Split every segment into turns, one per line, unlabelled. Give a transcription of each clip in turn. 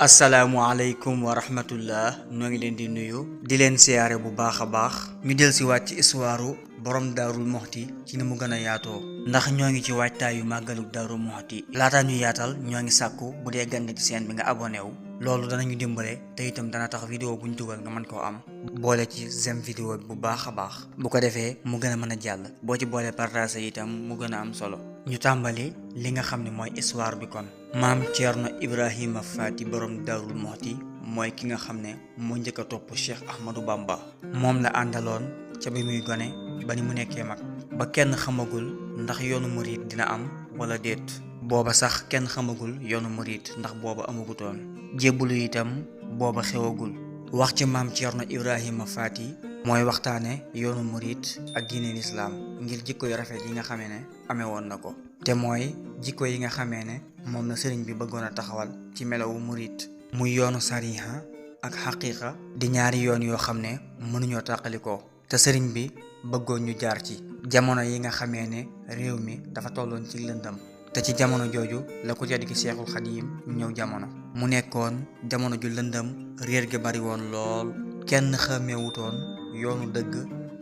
asalaamualeykum wa rahmatullah ñoo ngi leen di nuyu di leen siyaare bu baax a baax ñu del si waat ci histoire borom daarul moxti ci ni mu gën a yaatoo ndax ñoo ngi ci waajtaayu màggalu daarul moxti laataa ñu yaatal ñoo ngi sàkku bu dee gande ci seen bi nga abonné wu loolu danañu dimbale te itam dana tax vidéo buñ dugal nga mën koo am boole ci j'aime vidéo bi bu baax a baax bu ko defee mu gën a mën a jàll boo ci boole partagé itam mu gën a am solo ñu tàmbali li nga xam ne mooy histoire bi kon maam Thierno Ibrahima Faty borom daarul moxti mooy ki nga xam ne moo njëkk a topp Cheikh Ahmadou Bamba moom la àndaloon ca bi muy gone ba ni mu nekkee mag ba kenn xamagul ndax yoonu murid dina am wala déet booba sax kenn xamagul yoonu murid ndax booba amagutoon jébbalu itam booba xewagul wax ci maam Thierno Ibrahima Faty mooy waxtaane yoonu murid ak diine lislaam ngir jikko yu rafet yi nga xamee ne amee woon na ko te mooy jikko yi nga xamee ne moom la sëriñ bi bëggoon a taxawal ci melawu murid muy yoonu sariha ak xaqiqa di ñaari yoon yoo xam ne mënuñoo tàqalikoo te sëriñ bi bëggoon ñu jaar ci jamono yi nga xamee ne réew mi dafa tolloon ci lëndam te ci jamono jooju la ku tedd ki Seexul Xadiim ñëw jamono mu nekkoon jamono ju lëndam réer gi bari woon lool kenn xàmmeewutoon yoonu dëgg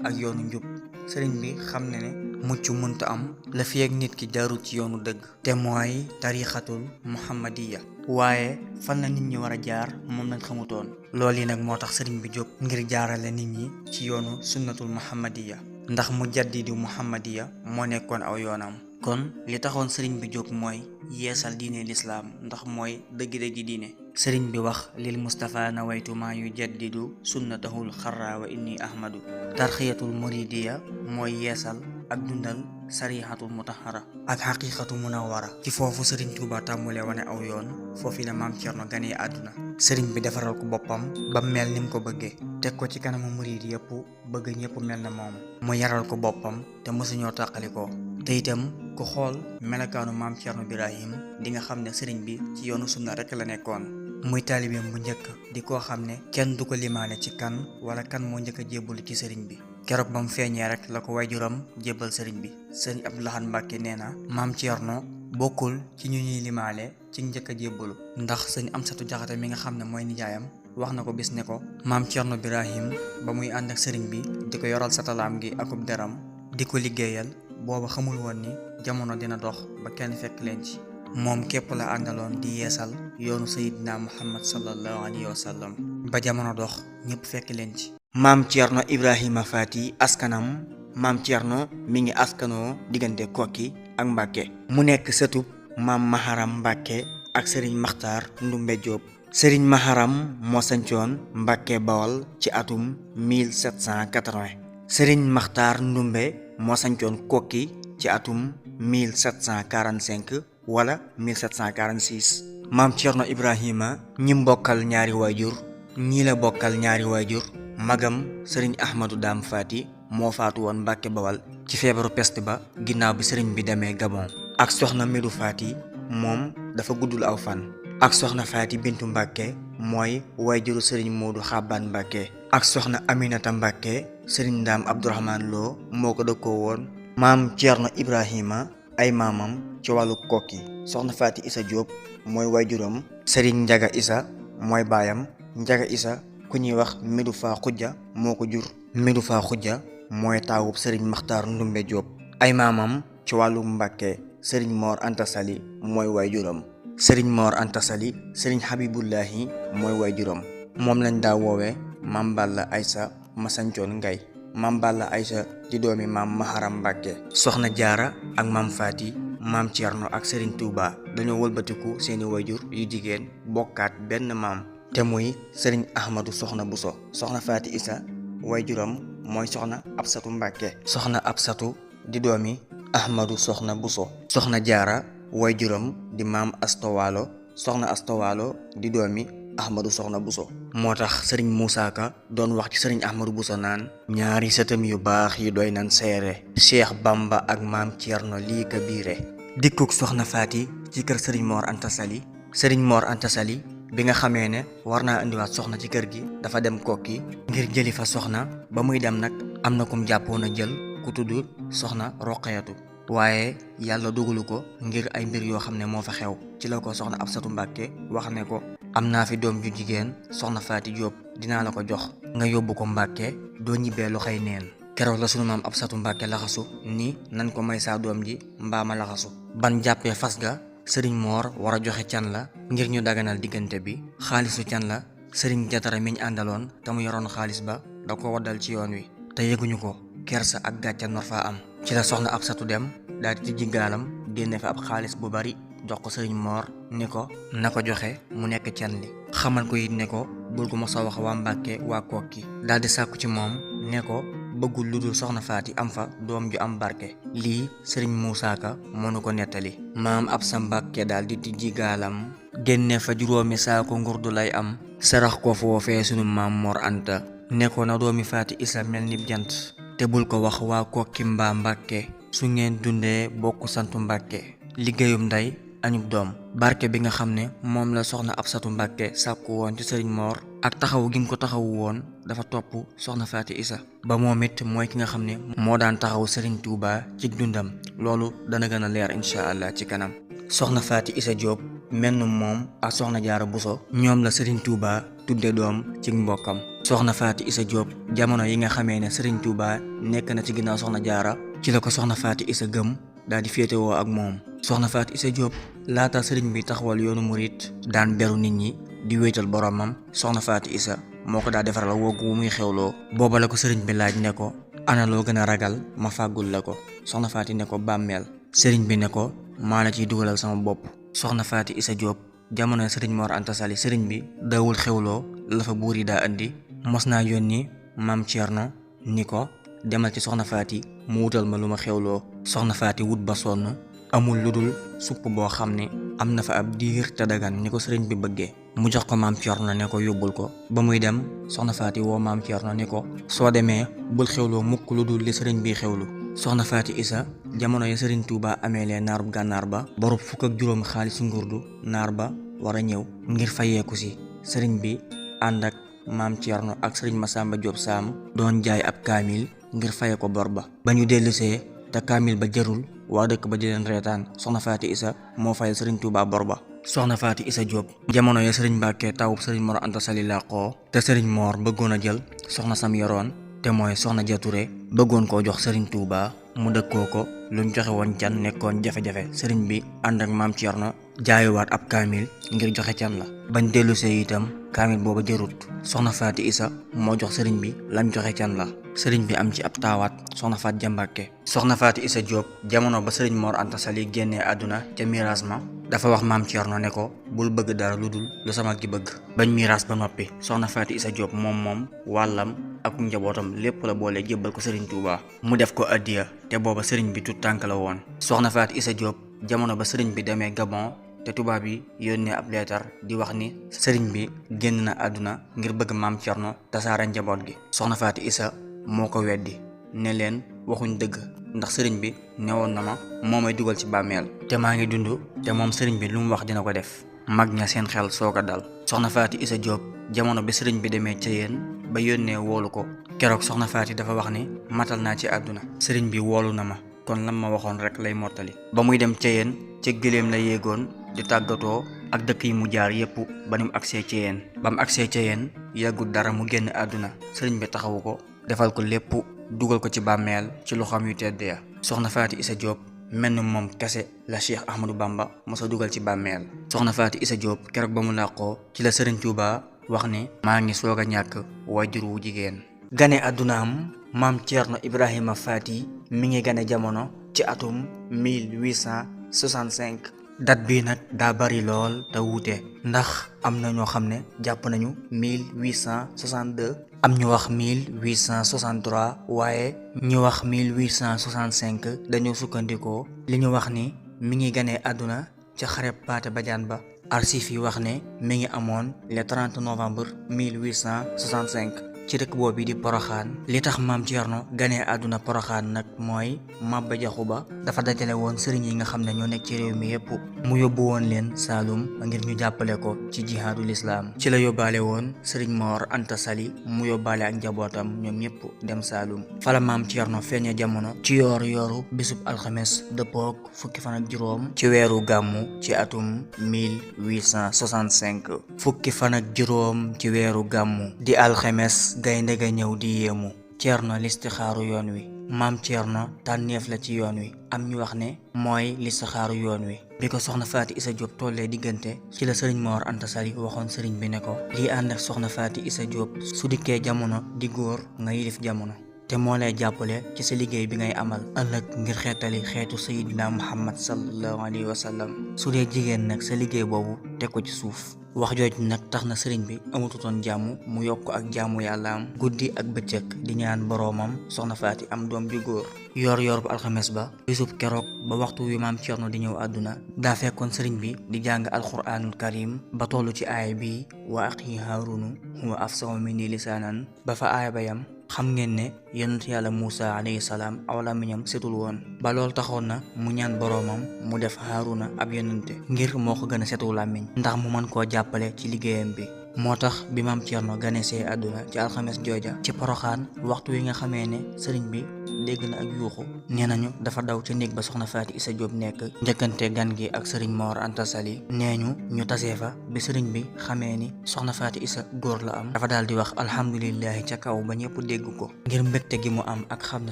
ak yoonu njub sëriñ bi xam ne ne mucc mënta am la fi ak nit ki jaarut ci yoonu dëgg te mooy tarixatul muhammadiya waaye fan la nit ñi war a jaar moom lañ xamutoon loolu yi nag moo tax sëriñ bi jóg ngir jaarale nit ñi ci yoonu sunnatul muhammadiya ndax mu jaddidu muhammadiya moo nekkoon aw yoonam kon li taxoon sëriñ bi jóg mooy yeesal diine lislaam ndax mooy dëggi-dëggi diine sëriñ bi wax lil Mustafa nawaytu maa yu jaddidu sunnatahul xarra wa inni ahmadu tarxiyatul muridiya mooy yeesal ak dundal sarihatul mutahara ak xaqiqatu munawara ci foofu sëriñ Tuuba tàmmulee wane aw yoon foofu la maam Cerno ganee àdduna sëriñ bi defaral ko boppam ba mel ni mu ko bëggee teg ko ci kanamu murid yëpp bëgg ñëpp mel na moom mu yaral ko boppam te mësuñoo tàqalikoo te itam ku xool melakaanu maam Cerno Birahim di nga xam ne sëriñ bi ci yoonu sunna rek la nekkoon muy taalibeem bu njëkk di koo xam ne kenn du ko limaale ci kan wala kan moo njëkk a jébbalu ci sëriñ bi keroog ba mu feeñee rek la ko waajuram jébbal sëriñ bi sëriñ Abdou Lahad Mbàkke nee na maam Thierno bokkul ci ñu ñuy limaale ci njëkk a jébbalu ndax sëriñ Amsatu Jaxate mi nga xam ne mooy nijaayam wax na ko bis ne ko maam Thierno Birahim ba muy ànd ak sëriñ bi di ko yoral satalaam gi akub deram di ko liggéeyal booba xamul woon ni jamono dina dox ba kenn fekk leen ci moom képp la àndaloon di yeesal yoonu sayidina muhammad sallallahu alayhi wa sallam ba jamono dox ñëpp fekk leen ci maam Thierno Ibrahima Faty askanam maam Thierno mi ngi askanoo diggante Kokki ak Mbàkke mu nekk sëtub maam Maharam Mbàkke ak sëriñ Maxtaar Ndumbe Jóob sëriñ Maharam moo sancoon Mbàkke Bawol ci atum 1780 sëriñ Maxtaar Ndumbe moo sancoon Kokki ci atum 1745 wala 1746 maam Thierno Ibrahima ñi mbokkal ñaari waajur ñii la bokkal ñaari waajur magam sëriñ Ahmadou Dame Faty moo faatu woon Mbàkke Bawal ci feebaru peste ba ginnaaw bi sëriñ bi demee Gabon ak soxna Médou Faty moom dafa guddul aw fan ak soxna Faty Bintu Mbàkke mooy waajuru sëriñ Moodu Xabbaan Mbàkke ak soxna Aminata Mbàkke sëriñ Ndaam Abdourahmane Lo moo ko dëkkoo woon maam Thierno Ibrahima ay maamam ci wàllu kokki soxna Faty Isa Diop mooy waajuram sëriñ Njaga Isa mooy baayam Njaga Isa ku ñuy wax Médou Fa Xujja moo ko jur Médou Fa Xujja mooy taawub sëriñ Maxtaar Ndumbe Diop ay maamam ci wàllu Mbàkke sëriñ Mor Anta Sali mooy waajuram sëriñ Mor Anta Sali sëriñ Habibullahi mooy waajuram moom lañ daa woowee maam Balla Aysa masancoon ngay maam Balla Aysa di doomi maam Maharam Mbàkke soxna Jaara ak maam Faty maam Thierno ak sëriñ Touba dañoo wëlbatiku seeni waajur yu jigéen bokkaat benn maam te muy sëriñ Ahmadou Soxna Buso soxna Faty Isa waajuram mooy soxna Absatu Mbàkke soxna Absatu di doomi Ahmadou Soxna Buso soxna Jaara waajuram di maam Astowaalo soxna Astowaalo di doomi Ahmadou Soxna Buso moo tax sëriñ Moussa Ka doon wax ci sëriñ Ahmadou Buso naan ñaari sëtam yu baax yi doy nan seere Cheikh Bamba ak maam Thierno lii ka biire dikkuk soxna Faty ci kër sëriñ Mor Anta Sali sëriñ Mor Anta Sali bi nga xamee ne war naa indiwaat soxna ci kër gi dafa dem Kokki ngir jëli fa soxna ba muy dem nag am na kum jàppoon a jël ku tudd soxna Roqayatu waaye yàlla dogalu ko ngir ay mbir yoo xam ne moo fa xew ci la ko soxna Absatu Mbàkke wax ne ko am naa fi doom ju jigéen soxna Faati Jóob dinaa la ko jox nga yóbbu ko Mbàkke doo ñibbee lu xëy neen. keroog la sunu maam Absatu Mbàkke laxasu ni nan ko may saa doom ji mbaama laxasu. ban jàppee fas ga sëriñ Moor war a joxe can la ngir ñu daganal diggante bi. xaalisu can la sëriñ Jatara miñ àndaloon te mu yoroon xaalis ba da ko waddal ci yoon wi te yëguñu ko kersa ak gàcca nor faa am. ci la soxna Absatu dem daal di tijji gaalam génne fa ab xaalis bu bari jox ko sëriñ Moor ni ko na ko joxe mu nekk can li. xamal ko it ne ko bul ko mos a wax waa Mbàkke waa Kokki. daal di sàkku ci moom ne ko bëggul lu dul soxna Faati am fa doom ju am barke. lii sëriñ Muusaa Ka moo nu ko nettali. maam Absa Mbàkke daal di tijji gaalam génne fa juróomi saako ngurdu lay am sarax ko foofee sunu maam Mor Anta ne ko na doomi Faati Isa mel ni jant te bul ko wax waa Kokki mbaa Mbàkke su ngeen dundee bokk santu Mbàkke. liggéeyum ndey añub doom barke bi nga xam ne moom la soxna Absatu Mbàkke sàkku woon ci sëriñ Moor ak taxaw gi mu ko taxawu woon dafa topp soxna Faati Isa ba moom it mooy ki nga xam ne moo daan taxaw sëriñ Tuuba ci dundam. loolu dana gën a leer incha allah ci kanam. soxna Faati Isa Jóob menn moom ak soxna Jaara Buso ñoom la sëriñ Tuuba tudde doom ci mbokkam. soxna Faati Isa Jóob jamono yi nga xamee ne sëriñ Tuuba nekk na ci ginnaaw soxna Jaara ci la ko soxna Faati Isa gëm daal di féetewoo ak moom. soxna Faati Isa Jóob laata sëriñ bi taxawal yoonu murit daan beru nit ñi di wéetal boromam soxna Faati Isa moo ko daa defaral woggu wu muy xewloo. booba la ko sëriñ bi laaj ne ko ana loo gën a ragal ma fàggul la ko. soxna Faati ne ko bàmmeel. sëriñ bi ne ko maa la ciy dugalal sama bopp. soxna Faati Isa Jóob jamono sëriñ Mor Anta Sali sëriñ bi dawul xewloo la fa buur yi daa indi mos naa yónni maam Cerno ni ko demal ci soxna Faati mu wutal ma lu ma xewloo. soxna Faati wut ba sonn amul lu dul supp boo xam ne am na fa ab diir te dagan ni ko sëriñ bi bëggee mu jox ko maam Cerno ne ko yóbbul ko. ba muy dem soxna Faati woo maam Cerno ni ko soo demee bul xewloo mukk lu dul li sëriñ bi xewlu. soxna Faati Isa jamono ya sëriñ Tuuba amee lee naarub gànnaar ba borub fukk ak juróomi xaalisi ngurdu naar ba war a ñëw ngir fayeeku si sëriñ bi ànd ak maam Cerno ak sëriñ Masamba Jóob Saam doon jaay ab kaamil ngir faye ko bor ba. ba ñu dellusee te kaamil ba jarul waa dëkk ba di leen reetaan soxna Faati Isa moo fayal sëriñ Tuuba bor ba. soxna Faati Isa Jóob jamono ya sëriñ Mbàkke tawub sëriñ Mor Anta Sali làqoo te sëriñ Moor bëggoon a jël soxna sam yoroon te mooy soxna Jature bëggoon koo jox sëriñ Tuuba mu dëkkoo ko luñ joxe woon can nekkoon jafe-jafe sëriñ bi ànd ak maam Cerno jaayuwaat ab kaamil ngir joxe can la. bañ dellusee itam kaamil booba jarut soxna Faati Isa moo jox sëriñ bi lam joxe can la. sëriñ bi am ci ab taawaat soxna Faat Jambàkke. soxna Faati Isa Jóob jamono ba sëriñ Mor Anta Sali génnee àdduna ca miraas ma dafa wax maam Cerno ne ko bul bëgg dara lu dul lu sama gi bëgg. bañ miraas ba noppi soxna Faati Isa Jóob moom wàllam ak njabootam lépp la boole jébbal ko sëriñ Tuuba mu def ko addiya te booba sëriñ bi tut tànk la woon. soxna Faati Isa Jóob jamono ba sëriñ bi demee Gabon te tubaab yi yónnee ab leetar di wax ni sëriñ bi génn na àdduna ngir bëgg maam Cerno tasaare njaboot gi. soxna Faati Isa moo ko weddi ne leen waxuñ dëgg ndax sëriñ bi newoon na ma moo may dugal ci bàmmeel te maa ngi dund te moom sëriñ bi lu mu wax dina ko def. mag ña seen xel soog a dal. soxna Faati Isa Jóob jamono bi sëriñ bi demee ca yéen ba yónnee woolu ko keroog soxna Faati dafa wax ni matal naa ci àdduna sëriñ bi woolu na ma kon lam ma waxoon rek lay mottali. ba muy dem ca yéen ca gëléem la yéegoon di tàggatoo ak dëkk yi mu jaar yépp ba ni mu agsee ca yéen. ba mu agsee ca yéen yàggul dara mu génn àdduna sëriñ bi taxawu ko defal ko lépp dugal ko ci bàmmeel ci loxoom yu tedd ya. soxna Faati Isa Jóob menn moom kese la Cheikh Ahmadou Bamba mosa dugal ci bàmmeel. soxna Faati Isa Jóob keroog ba mu làqoo ci la sëriñ Tuuba wax ni maa ngi soog a ñàkk waajur wu jigéen. gane àddunaam maam Cerno Ibrahima Faati mi ngi gane jamono ci atum 1865. date bii nag daa bari lool te wuute ndax am na ñoo xam ne jàpp nañu 1862 am ñu wax 1863 waaye ñu wax 1865 dañoo sukkandikoo li ñu wax ni mi ngi ganee àdduna ca xareb Paate Badiane ba. archives yi wax ne mi ngi amoon le 30 novembre 1865 ci dëkk boobu di Poroxaan. li tax maam Thierno ganee àdduna Poroxaan nag mooy Maba Jaxu Ba dafa dajale woon sëriñ yi nga xam ne ñoo nekk ci réew mi yépp mu yóbbu woon leen Saalum ngir ñu jàppale ko ci jihaadul islaam. ci la yóbbaale woon sëriñ Mor Anta Sali mu yóbbaale ak njabootam ñoom ñépp dem Saalum. fala maam Thierno feeña jamono ci yooru bisub alxames dëppook fukki fan ak juróom ci weeru gàmmu ci atum 1865. fukki fan ak juróom ci weeru gàmmu di alxames gaynde ga ñëw di yéemu. Thierno listixaaru yoon wi. maam Thierno tànneef la ci yoon wi. am ñu wax ne mooy listixaaru yoon wi. bi ko soxna Faati Isa Diop tollee diggante ci la sëriñ Mor Anta Sali waxoon sëriñ bi ne ko lii ànd ak soxna Faati Isa Diop su dikkee jamono di góor nga yilif jamono te moo lay jàppale ci sa liggéey bi ngay amal ëllëg ngir xeetali xeetu sayidina Muhammad sallallahu alayhi wa sallam. su dee jigéen nag sa liggéey boobu teg ko ci suuf. wax jooju nag tax na sëriñ bi amatutoon jàmm mu yokk ak jaamu yàlla am guddi ak bëccëg di ñaan boroomam soxna Faati am doom ju góor. yor bu alxames ba bisub keroog ba waxtu wi maam Thierno di ñëw àdduna daa fekkoon sëriñ bi di jàng alxuraanul karim ba tollu ci aaya bi wa axi haarunu huwa afsahu minni lisaanan ba fa aaya ba yam. xam ngeen ne yonent yàlla Muusa alayhi salaam aw làmmiñam setul woon ba loolu taxoon na mu ñaan boroomam mu def Haaruna ab yonente ngir moo ko gën a setu làmmiñ ndax mu mën koo jàppale ci liggéeyam bi. moo tax bi maam Thierno ganesee àdduna ci alxames jooja ci Poroxaan waxtu wi nga xamee ne sëriñ bi dégg na ak yuuxu nee nañu dafa daw ca néeg ba soxna Faati Isa Diop nekk njëkkante gan gi ak sëriñ Mor Anta Sali nee ñu tasee fa bi sëriñ bi xamee ni soxna Faati Isa góor la am dafa daal di wax alhamdulillahi ca kaw ba ñëpp dégg ko ngir mbégte gi mu am ak xam ne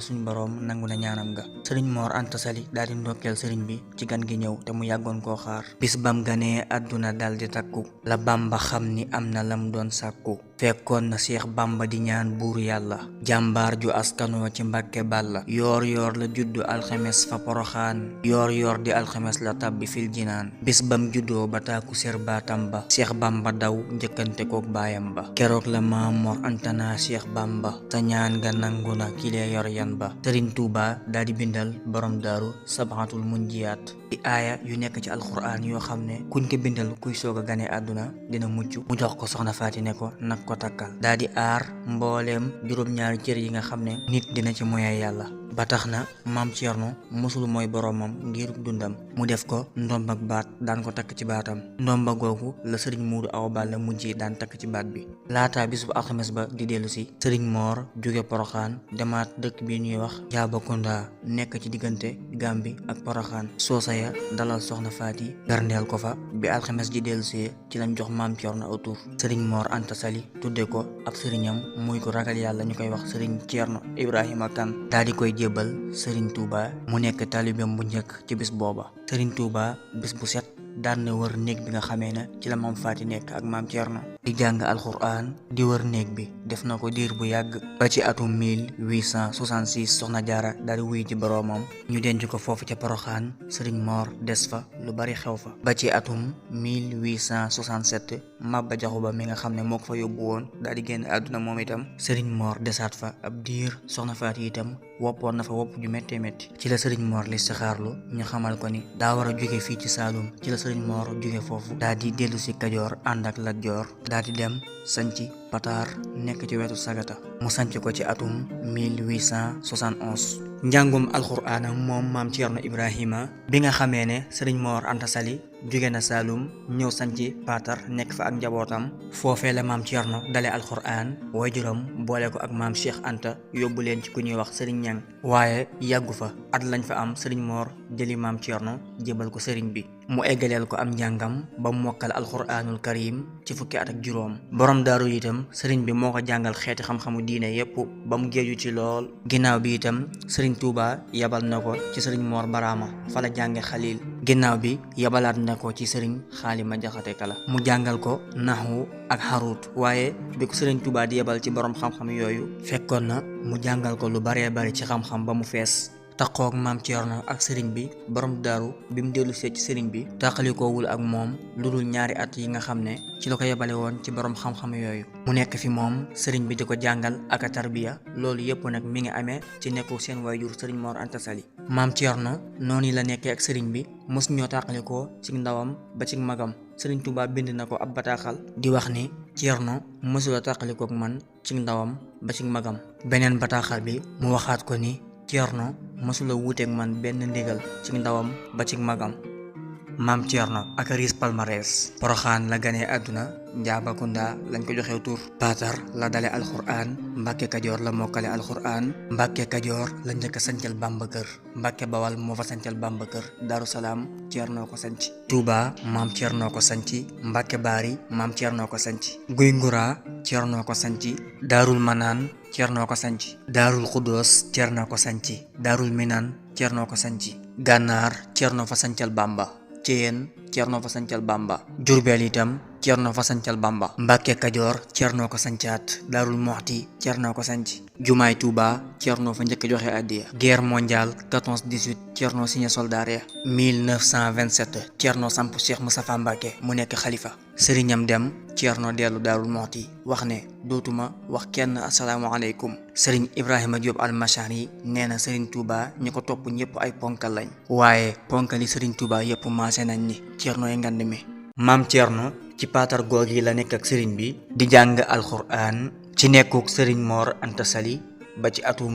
suñu boroom nangu na ñaanam ga. sëriñ Mor Anta Sali daal di ndokkeel sëriñ bi ci gan gi ñëw te mu yàggoon koo xaar. bis bam ganee àdduna daal di takku la Bamba xam ni am na lam doon sàkku fekkoon na Seex Bamba di ñaan buur yàlla jàmbaar ju askanoo ci Mbàkke Balla yoor la juddu alxames fa Poroxaan yoor di alxames la tabbi fil jinaan bis bam juddoo ba taaku ser baatam ba Seex Bamba daw njëkkante kook baayam ba keroog la Maam Mor Anta naa Seex Bamba sa ñaan nga nangu na kilee yor yan ba. Sëriñ Tuuba daal di bindal borom daaru sabatul munjiyaat di aaya yu nekk ci alxuraan yoo xam ne kuñ ko bindal kuy soog a gane àdduna dina mucc mu jox ko soxna Faati ne ko nag ko takkal daa di aar mbooleem juróom-ñaari cër yi nga xam ne nit dina ci moye yàlla. ba tax na maam Thierno mosul mooy boroomam ngir dundam mu def ko ndomb ak baat daan ko takk ci baatam ndomba googu la sëriñ Muudu Awa Balla mujjee daan takk ci baat bi. laata bis bu alxames ba di dellu si sëriñ Mor jóge Poroxaan demaat dëkk bi ñuy wax Jaabakunda nekk ci diggante Gàmbi ak Poroxaan soosa ya dalal soxna Faati garndeel ko fa bi alxames ji dellu si ci lañ jox maam Thierno aw tur sëriñ Mor Anta Sali tudde ko ab sëriñam muy ko ragal yàlla ñu koy wax sëriñ Thierno Ibrahima Kane daal di koy jébbal Serigne Touba mu nekk taalibeem bu njëkk ci bis booba. Serigne Touba bis bu set daan na wër néeg bi nga xamee ne ci la maam Faati nekk ak maam Thierno di jàng alxuraan di wër néeg bi def na ko diir bu yàgg ba ci atum 1866 soxna jaara daal di wuy ci boroomam ñu denc ko foofu ca Poroxaan Serigne Mor des fa lu bari xew fa ba ci atum 1867 Maba Jaxu Ba mi nga xam ne moo ko fa yóbbu woon daal di génn àdduna moom itam Serigne Mor desaat fa ab diir soxna Faati itam woppoon na fa wopp ju méttee métti ci la Serigne Mor li saxaarlu ñu xamal ko ni daa war a jóge fii ci Saalum ci la Serigne Mor jóge foofu daal di dellu si Kajoor ànd ak Lat Joor daal di dem sanci Pataar nekk ci wetu Sagata mu sanc ko ci atum 1871. njàngum alxuraanam moom maam Thierno Ibrahima bi nga xamee ne Serigne Mor Anta Sali jóge na Saalum ñëw sanci Pataar nekk fa ak njabootam foofee la maam Thierno dale alxuraan waajuram boole ko ak maam Cheikh Anta yóbbu leen ci ku ñuy wax Serigne Ñang waaye yàggu fa at lañ fa am Serigne Mor jëli maam Thierno jébal ko Serigne bi mu eggaleel ko am njàngam ba mu mokkal alxuraanul karim ci fukki at ak juróom. borom daaru itam Serigne bi moo ko jàngal xeeti xam-xamu diine yépp ba mu géeju ci lool ginnaaw bi itam Serigne Touba yabal na ko ci Serigne Mor Barama fa la jànge Xalil ginnaaw bi yabalaat na ko ci Serigne Xaalima Jaxate Kala mu jàngal ko naxwu ak xaruut waaye bi ko Serigne Touba di yabal ci borom xam-xam yooyu fekkoon na mu jàngal ko lu baree bari ci xam-xam ba mu fees. taqoog maam Thierno ak sëriñ bi borom daaru bi mu dellu see ci sëriñ bi tàqalikoowul ak moom lu dul ñaari at yi nga xam ne ci la ko yebale woon ci borom xam-xam yooyu mu nekk fi moom sëriñ bi di ko jàngal ak a tarbiya loolu yëpp nag mi ngi amee ci nekku seen waajur sëriñ Mor Anta Sali. maam Thierno noonu la nekkee ak sëriñ bi mos ñoo tàqalikoo ci ndawam ba ci magam sëriñ Touba bind na ko ab bataaxal di wax ni Thierno mosula tàqalikoog man ci ndawam ba ci magam. beneen bataaxal bi mu waxaat ko ni Ceerno mësula wuuteeg man benn ndigal ci ndawam ba ci magam. maam Ceerno ak riis palmarès. Poroxaan la ganee àdduna, Njaabakunda lañ ko joxew tur. Paatar la dale alxuraan, Mbàkke Kajoor la mokkale alxuraan, Mbàkke Kajoor la njëkk a sancal Bàmba kër, Mbàkke Bawal moo fa sancal Bàmba kër, Daaru Salaam Ceerno ko sanc, Tuuba maam Ceerno ko sanc, Mbàkke Baari maam Ceerno ko sanc, Guy Ngura Ceerno ko sanc, Daarul Manaan Ceerno ko sanc, Daarul Xuddoos Ceerno ko sanc, Daarul Minaan Ceerno ko sanc, Gànnaar Ceerno fa sancal Bàmba, Ceyeen Ceerno fa sancal Bàmba, Jurbel itam Ceerno fa sancal Bàmba, Mbàkke Kajoor Ceerno ko sancaat, Daarul Muxti Ceerno ko sanc, Jumaay Tuuba Ceerno fa njëkk joxe addiya. Guerre mondiale 14-18 Ceerno signé soldaar ya. 1927 Ceerno samp Cheikh Moustapha Mbàkke mu nekk xalifa. sëriñam dem, Ceerno dellu Daarul Muxti wax ne dootuma wax kenn asalaamaaleykum. sëriñ Ibrahima Diop almashari nee na sëriñ Tuuba ñi ko topp ñëpp ay ponkal lañ, waaye ponkali sëriñ Tuuba yëpp maase nañ ni Ceerno yi ngand mi. maam Ceerno ci paatar goog yi la nekk ak sëriñ bi di jàng alxuraan ci nekkuk sëriñ Mor Anta Sali ba ci atum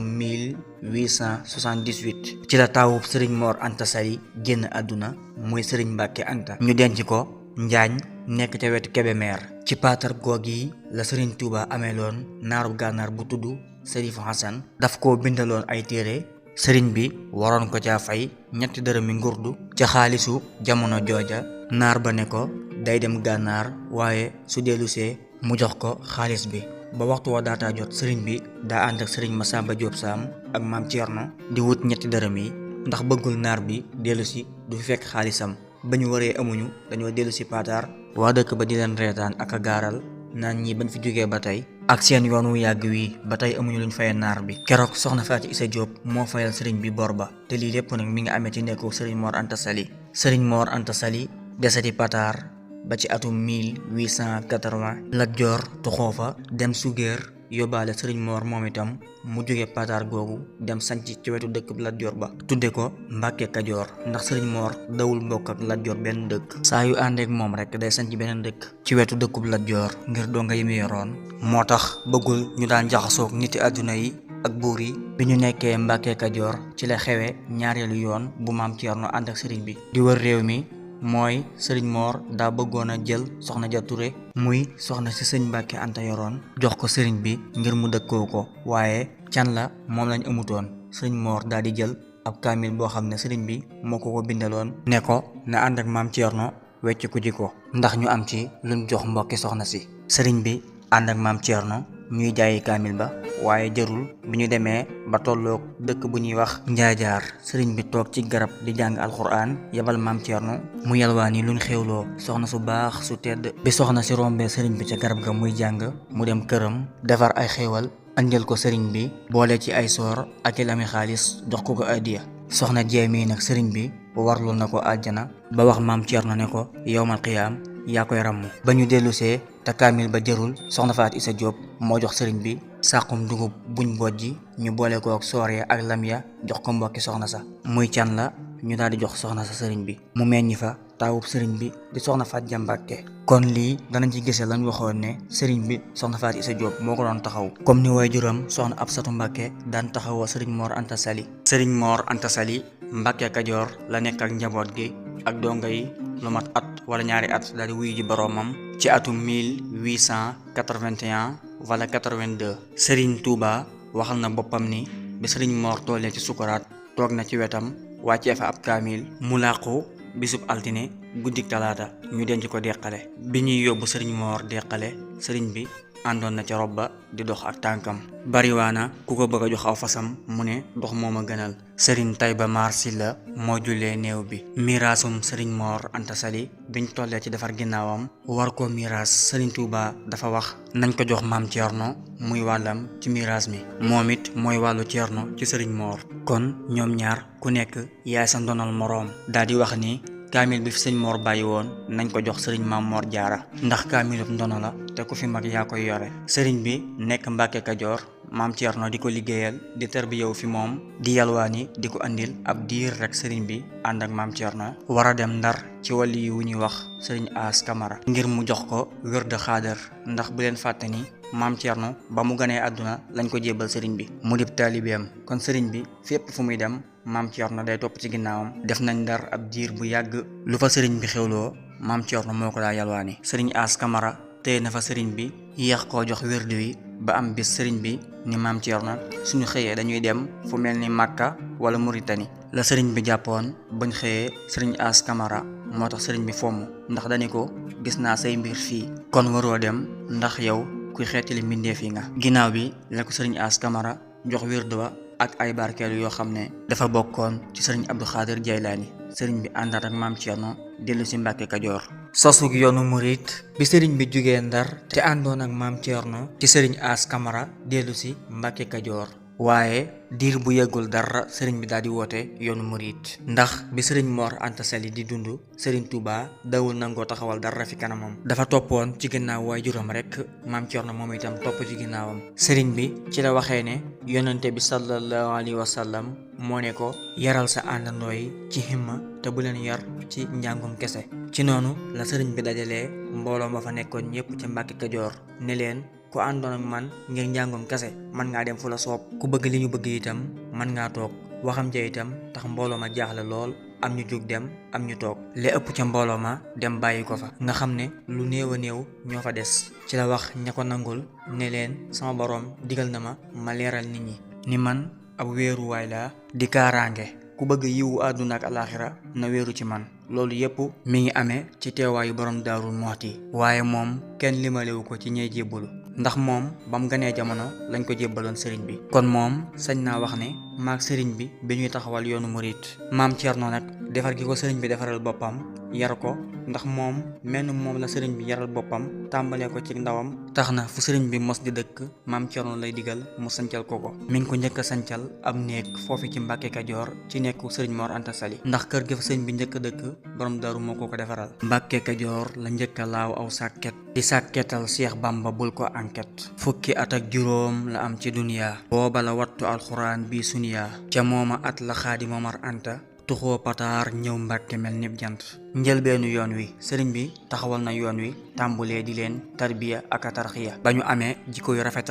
1878 ci la taawub sëriñ Mor Anta Sali génn àdduna muy sëriñ Mbàkke Anta ñu denc ko Njaañ nekk ca wetu Kébémer. ci paatar goog yi la sëriñ Tuuba ameeloon naarub gànnaar bu tudd Sërifu Hasan, daf ko bindaloon ay téere. sëriñ bi waroon ko caa fay 3 dërëmi ngurdu ca xaalisu jamono jooja. naar ba ne ko day dem gànnaar waaye su dellusee mu jox ko xaalis bi. ba waxtu wa daataa jot sëriñ bi daa ànd ak sëriñ Masamba Diop Sam ak maam Ceerno di wut 3 dërëm yi ndax bëggul naar bi dellusi du fi fekk xaalisam. ba ñu waree amuñu dañoo dellusi Paatar, waa dëkk ba di leen reetaan ak a gaaral naan ñi bañ fi jógee ba tey ak seen yoon wu yàgg wii ba tey amuñu luñ fayee naar bi. keroog soxna Faati Isa Diop moo fayal sëriñ bi bor ba, te lii lépp nag mi ngi amee ci nekku sëriñ Mor Anta Sali. sëriñ Mor Anta Sali desati Pataar ba ci atum 1880 Lat Joor tuxoo fa dem Sugeer yóbbaale sëriñ Mor moom itam mu jóge Pataar googu dem sanc ci wetu dëkk Lat Joor ba tudde ko Mbàkke Kajoor ndax sëriñ Mor dawul mbokk ak Lat Joor benn dëkk. saa yu àndeek moom rek day sanc beneen dëkk ci wetu dëkkub Lat Joor ngir donga yi mu yoroon. moo tax bëggul ñu daan jaxasoog niti àdduna yi ak buur yi. bi ñu nekkee Mbàkke Kajoor ci la xewe ñaareelu yoon bu maam Ceerno ànd ak sëriñ bi di wër réew mi. mooy sëriñ Mor daa bëggoon a jël soxna Ja Ture muy soxna si sëñ Mbàkke Anta yoroon jox ko sëriñ bi ngir mu dëkkoo ko, waaye can la moom lañ amutoon. sëriñ Mor daa di jël ab kaamil boo xam ne sëriñ bi moo ko bindaloon ne ko na ànd ak maam Ceerno wecc ku ji ko ndax ñu am ci luñ jox mbokki soxna si. sëriñ bi ànd ak maam Ceerno ñuy jaayi kaamil ba, waaye jërul bi ñu demee ba tolloog dëkk bu ñuy wax Njaajaar sëriñ bi toog ci garab di jàng alxuraan yebal maam Ceerno mu yalwaani luñ xewloo soxna su baax su tedd. bi soxna si rombee sëriñ bi ca garab ga muy jàng mu dem këram defar ay xéewal andil ko sëriñ bi boole ci ay soor ak i lami xaalis jox ko ko addiya. soxna jeemii nag sëriñ bi warlul na ko àjjana ba wax maam Ceerno ne ko yowmal qiyaam yaa koy ràmm. ba ñu dellusee te kaamil ba jërul soxna Faat Isa Diop moo jox sëriñ bi sàqum dugub buñ bojji ñu boole ko ak soor ya ak lam ya jox ko mbokki soxna sa muy can la ñu daal di jox soxna sa sëriñ bi mu meññi fa taawub sëriñ bi di soxna Faat Ja Mbàkke. kon lii danañ ci gisee lañ waxoon ne sëriñ bi soxna Faat Isa Diop moo ko doon taxaw comme ni waajuram soxna Absatu Mbàkke daan taxawoo sëriñ Mor Anta Sali. sëriñ Mor Anta Sali Mbàkke Kajoor la nekk ak njaboot gi ak donga yi lu mat at wala ñaari at daal di wuyu ji boroomam ci atum 1881 wala 82. Serigne Touba waxal na boppam ni bi Serigne Mor tollee ci sukuraat toog na ci wetam wàccee fa ab kaamil mu làqu bisub altine guddik talaata ñu denc ko deqale. bi ñuy yóbbu Serigne Mor deqale Serigne bi àndoon na ca rob ba di dox ak tànkam. bariwaana ku ko bëgg a jox aw fasam mu ne dox moom a gënal. Serigne Tayba Mar Silla moo jullee néew bi. miraasum Serigne Mor Anta Sali biñ tollee ci defar ginnaawam war ko miraas Serigne Touba dafa wax nañ ko jox maam Ceerno muy wàllam ci miraas mi, moom it mooy wàllu Ceerno ci Serigne Mor. kon ñoom ñaar ku nekk yaay sa ndonal moroom. daal di wax ni kaamil bi fi sëñ Mor bàyyi woon nañ ko jox sëriñ Maam Mor Jaara ndax kaamilub ndono la te ku fi mag yaa koy yore. sëriñ bi nekk Mbàkke Kajoor maam Ceerno di ko liggéeyal di tarbiyaw fi moom di yalwaani di ko andil ab diir rek sëriñ bi ànd ak maam Ceerno war a dem Ndar ci wàlli wu ñuy wax sëriñ As Kamara ngir mu jox ko wërd xaadar ndax bu leen fàtte ni maam Thierno ba mu ganee àdduna lañ ko jébbal sëriñ bi mu dib taalibeem kon sëriñ bi fépp fu muy dem maam Thierno day topp ci ginnaawam. def nañ Ndar ab diir bu yàgg lu fa sëriñ bi xewloo maam Thierno moo ko daa yalwaani. sëriñ As Camara téye na fa sëriñ bi yéex koo jox wérdu wi ba am bis sëriñ bi ni maam Thierno suñu xëyee dañuy dem fu mel ni Makka wala Mauritanie la sëriñ bi jàppoon bañ xëyee sëriñ As Camara moo tax sëriñ bi fomm ndax dañu ko gis naa say mbir fii kon waroo dem ndax yow kuy xeetali mbindeef yi nga. ginnaaw bi la ko sëriñ As Camara jox wérdu wa ak ay barkeelu yoo xam ne dafa bokkoon ci sëriñ Abdou Khadir Jaylaani. sëriñ bi àndaat ak maam Thierno dellu si Mbàkke Kajoor. sosug yoonu murit bi sëriñ bi jugee Ndar te àndoon ak maam Thierno ci sëriñ As Camara dellu si Mbàkke Kajoor. waaye diir bu yeggul dara sëriñ bi daal di woote yoonu murit ndax bi sëriñ Mor Anta Sali di dund sëriñ Touba dawul nangoo taxawal dara fi kanamam. dafa toppoon ci ginnaaw waajuram rek maam Thierno moom itam topp ci ginnaawam. sëriñ bi ci la waxee ne yonente bi sallallahu alayhi wa sallam moo ne ko yaral sa àndandoo yi ci himma te bu leen yar ci njàngum kese. ci noonu la sëriñ bi dajalee mbooloo ma fa nekkoon ñëpp ca Mbàkke Kajoor ne leen ku àndoon ak man ngir njàngum kese mën ngaa dem fu la soob. ku bëgg li ñu bëgg itam mën ngaa toog. waxam ja itam tax mbooloo ma jaaxle lool am ñu jóg dem am ñu toog. li ëpp ca mbooloo ma dem bàyyi ko fa nga xam ne lu néew a néew ñoo fa des. ci la wax ña ko nangul ne leen sama boroom digal na ma leeral nit ñi ni man ab wéeruwaay laa di kaaraange. ku bëgg yiwu àdduna ak alaaxira na wéeru ci man. loolu yépp mi ngi amee ci teewaayu borom Daaru Muxti waaye moom kenn limalewu ko ci ñey jébbalu ndax moom ba mu ganee jamono lañ ko jébbaloon sëriñ bi. kon moom sañ naa wax ne maag sëriñ bi ñuy taxawal yoonu murit. maam Thierno nag defar gi ko sëriñ bi defaral boppam yar ko ndax moom moom la sëriñ bi yaral boppam tàmbalee ko ci ndawam tax na fu sëriñ bi mos di dëkk maam Thierno lay digal mu sancal ko. mi ngi ko njëkk a sancal am néeg foofu ci Mbàkke Kajoor ci nekku sëriñ Mor Anta Sali ndax kër gi fa sëriñ bi njëkk a dëkk borom Daaru moo ko defaral. Mbàkke Kajoor la njëkk a laaw aw sàkket di sàkketal Seex Bamba bul ko enquête. fukki at ak juróom la am ci duniya booba la wattu alxuraan bi suniya ca mooma at la Xaadi Momar Anta tuxoo pataar ñëw Mbàkke mel nib jant. njëlbeenu yoon wi sëriñ bi taxawal na yoon wi tàmbulee di leen tarbiya ak tarxiya ba ñu amee jikko yu rafet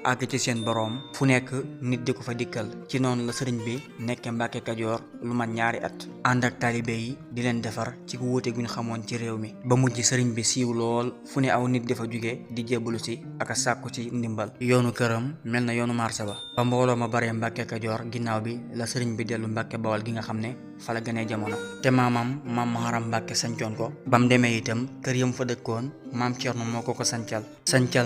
àgg ci seen boroom fu nekk nit di ko fa dikkal. ci noonu la sëriñ bi nekke Mbàkke Kajoor lu mat ñaari at ànd ak taalibe yi di leen defar ci ku wuute gu ñu xamoon ci réew mi ba mujj sëriñ bi siiw lool fu ne aw nit dafa jóge di jébbalu si ak a sàkku ci ndimbal. yoonu këram mel na yoonu marché ba mbooloo ma baree Mbàkke Kajoor ginnaaw bi la sëriñ bi dellu Mbàkke Bawal gi nga xam ne fa la gënee jamono te maam Maharam Mbàkke sancoon ko. bam demee itam kër yam fa dëkkoon maam Thierno moo ko sancal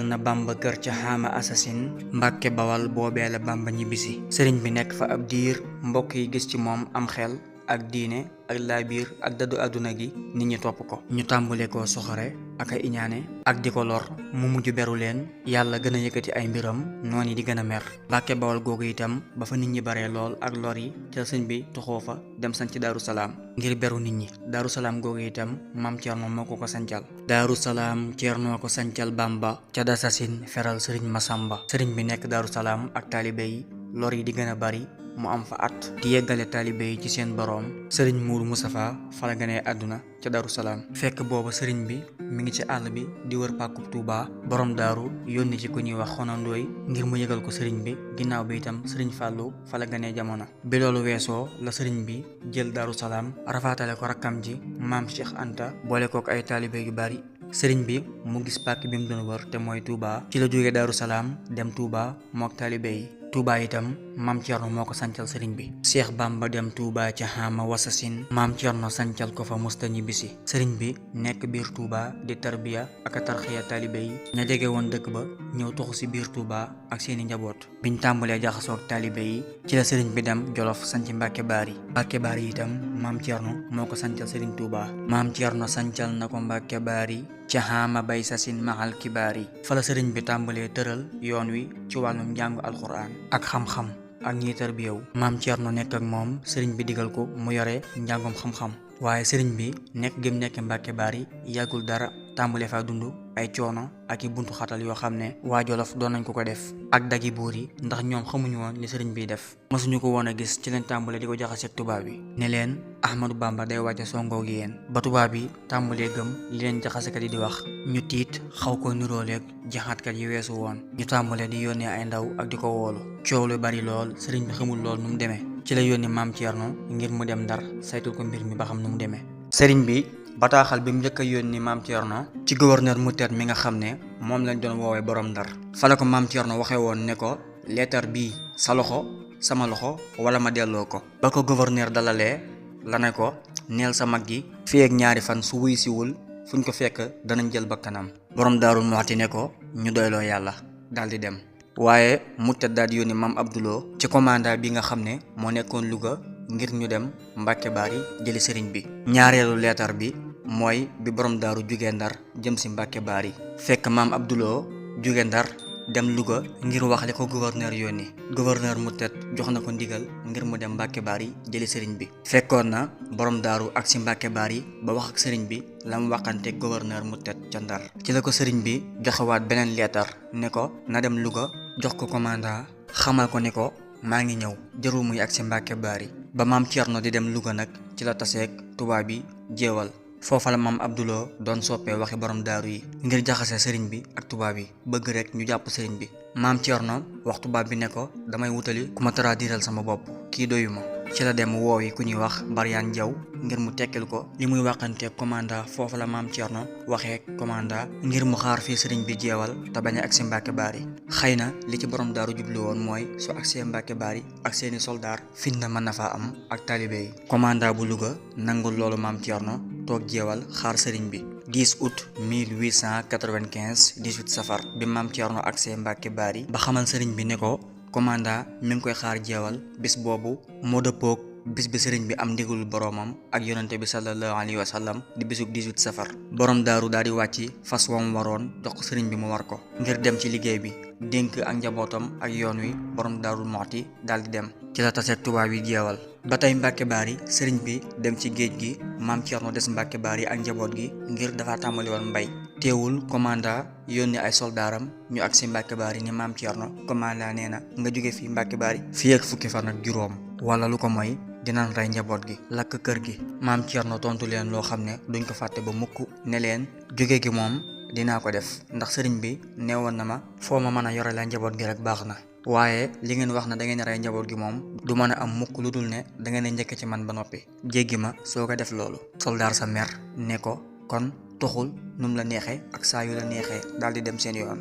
na Bamba kër ca xaama assasine Mbàkke Bawal boobee la Bamba ñibbisi. sëriñ bi nekk fa ab diir mbokk yi gis ci moom am xel ak diine ak laabiir ak dëddu àdduna gi nit ñi topp ko. ñu tàmbale ko soxore ak ay iñaane ak di ko lor mu mujj beru leen yàlla gën a yëkkati ay mbiram noonu di gën a mer. Mbàkke Bawal googu itam ba fa nit ñi baree lool ak lor yi ca sëñ bi toxoo fa dem sañ ci Daaru Salaam ngir beru nit ñi. Daaru Salaam googu itam maam Thierno moo ko sancal. Daaru Salaam Thierno ko sancal Bamba ca dasasin feral sëriñ Masamba. sëriñ bi nekk Daaru Salaam ak taalibe yi lor yi di gën a bari mu am fa at di yeggale taalibe yi ci seen boroom. sëriñ Mourou Moustapha fa la gënee àdduna ca Daaru Salaam fekk booba sëriñ bi mi ngi ci àll bi di wër pàkkub Touba borom daaru yónni ci ku ñuy wax xonandooy ngir mu yëgal ko sëriñ bi. ginnaaw bi itam sëriñ Fàllu fa la gënee jamono. bi loolu weesoo la sëriñ bi jël Daaru Salaam rafaatale ko rakkam ji maam Cheikh Anta boole kook ay taalibe yu bari. sëriñ bi mu gis pàkk bi mu doon wër te mooy Touba ci la jógee Daaru Salaam dem Touba mook taalibe yi. Touba itam maam Thierno moo ko sancal sëriñ bi. Cheikh Bamba dem Touba ca xaama wasasin maam Thierno sancal ko fa musta ñibbisi. sëriñ bi nekk biir Touba di tarbiya ak tarxiya taalibe yi. ña jege woon dëkk ba ñëw toxu si biir Touba ak seeni njaboot. biñ tàmbalee jaxasoo ak taalibe yi ci la sëriñ bi dem Jolof sanc Mbàkke Baari. Mbàkke Baari itam maam Thierno moo ko sancal sëriñ Touba. maam Thierno sancal na ko Mbàkke Baari ca xaama bay sasin maxal kibaari. fa la sëriñ bi tàmbalee tëral yoon wi ci wàllum njàngu alxuraan ak xam-xam ak ñiy tarbiyewu. maam Thierno nekk ak moom sëriñ bi digal ko mu yore njàngum xam-xam waaye sëriñ bi nekk gëm nekk Mbàkke Baari yàggul dara tàmbale fa dund ay coono ak i buntu xatal yoo xam ne waa Jolof doon nañ ko def ak dagi buur yi ndax ñoom xamuñu woon li sëriñ bi def mësuñu ko woon a gis ci leen tàmbale di ko jaxaseeg tubaab yi ne leen Ahmadou Bamba day wàcce songoo gi yéen ba tubaab yi tàmbalee gëm li leen jaxasekat yi di wax ñu tiit xaw ko nirooleeg jaxaatkat yi weesu woon ñu tàmbale di yónnee ay ndaw ak di ko woolu coow lu bari lool sëriñ bi xamul lool nu mu demee ci la yónni maam Thierno ngir mu dem Ndar saytul ko mbir mi ba xam nu mu demee sëriñ bi bataaxal bi mu njëkk a yónni maam Thierno ci gouverneur Moutet mi nga xam ne moom lañ doon woowee borom Ndar fa la ko maam Thierno waxee woon ne ko leetar bii sa loxo sama loxo wala ma delloo ko ba ko gouverneur dalalee la ne ko neel sa mag gi fii ak ñaari fan su wuy siwul fuñ ko fekk danañ jël bakkanam borom Daaru Muxti ne ko ñu doyloo yàlla daal di dem waaye Moutet daal di yónni maam Abdouloo ci commandant bi nga xam ne moo nekkoon Louga ngir ñu dem Mbàkke Baari jëli sëriñ bi ñaareelu leetar bi mooy bi borom daaru jóge Ndar jëm si Mbàkke Baari fekk maam Abdouloo jóge Ndar dem Louga ngir wax li ko gouverneur yónni gouverneur Moutet jox na ko ndigal ngir mu dem Mbàkke Baari jëli sëriñ bi fekkoon na borom daaru ak si Mbàkke Baari ba wax ak sëriñ bi la mu waxante gouverneur Moutet ca Ndar ci la ko sëriñ bi joxewaat beneen leetar ne ko na dem Louga jox ko commandant xamal ko ne ko maa ngi ñëw jëru muy ak si Mbàkke Baari ba maam Thierno di dem Louga nag ci la taseeg tubaab bi jeewal foofa la maam Abdouloo doon soppee waxi borom daaru yi ngir jaxase sëriñ bi ak tubaab yi bëgg rek ñu jàpp sëriñ bi maam Thierno wax tubaab bi ne ko damay wutali ku ma traduiral sama bopp kii doyuma ci la dem woowi ku ñuy wax Baryaan Jaw ngir mu tekkil ko li muy waxanteeg commandant foofa la maam Thierno waxee commandant ngir mu xaar fii sëriñ bi jeewal te bañ a agsi Mbàkke Baari xëy na li ci borom daaru jublu woon mooy su agsee Mbàkke Baari ak seeni soldaar fitna mën na faa am ak taalibe yi commandant bu Louga nangul loolu maam Thierno toog jeewal xaar sëriñ bi 10 août 1895 18 safar bi maam Thierno agsee Mbàkke Baari ba xamal sëriñ bi ne ko commandant mi ngi koy xaar jeewal bis boobu moo dëppoog bis bi sëriñ bi am ndigalul boroomam ak yonante bi sallallahu alayhi wa sallam di bisub 18 safar borom daaru daal di wàcc fas wam waroon jox ko sëriñ bi mu war ko ngir dem ci liggéey bi dénk ak njabootam ak yoon wi borom Daaru Muxti daal di dem ci la taseeg tubaab yi jeewal ba tey Mbàkke Baari sëriñ bi dem ci géej gi maam Thierno des Mbàkke Baari ak njaboot gi ngir dafa tàmbali woon mbay teewul commandant yónni ay soldaaram ñu agsi Mbàkke Baari ni maam Thierno commandant nee na nga jóge fii Mbàkke Baari fii ak fukki fan ak juróom wala lu ko mooy dinañ rey njaboot gi lakk kër gi maam Thierno tontu leen loo xam ne duñ ko fàtte ba mukk ne leen jóge gi moom dinaa ko def ndax sëriñ bi neewoon na ma foo ma mën a yore la njaboot gi rek baax na waaye li ngeen wax na da ngeen rey njaboot gi moom du mën a am mukk lu dul ne da ngeen a njëkk ci man ba noppi jéggi ma soo ko def loolu soldaar sa mer ne ko kon toxul num la neexee ak saa yu la neexee daal di dem seen yoon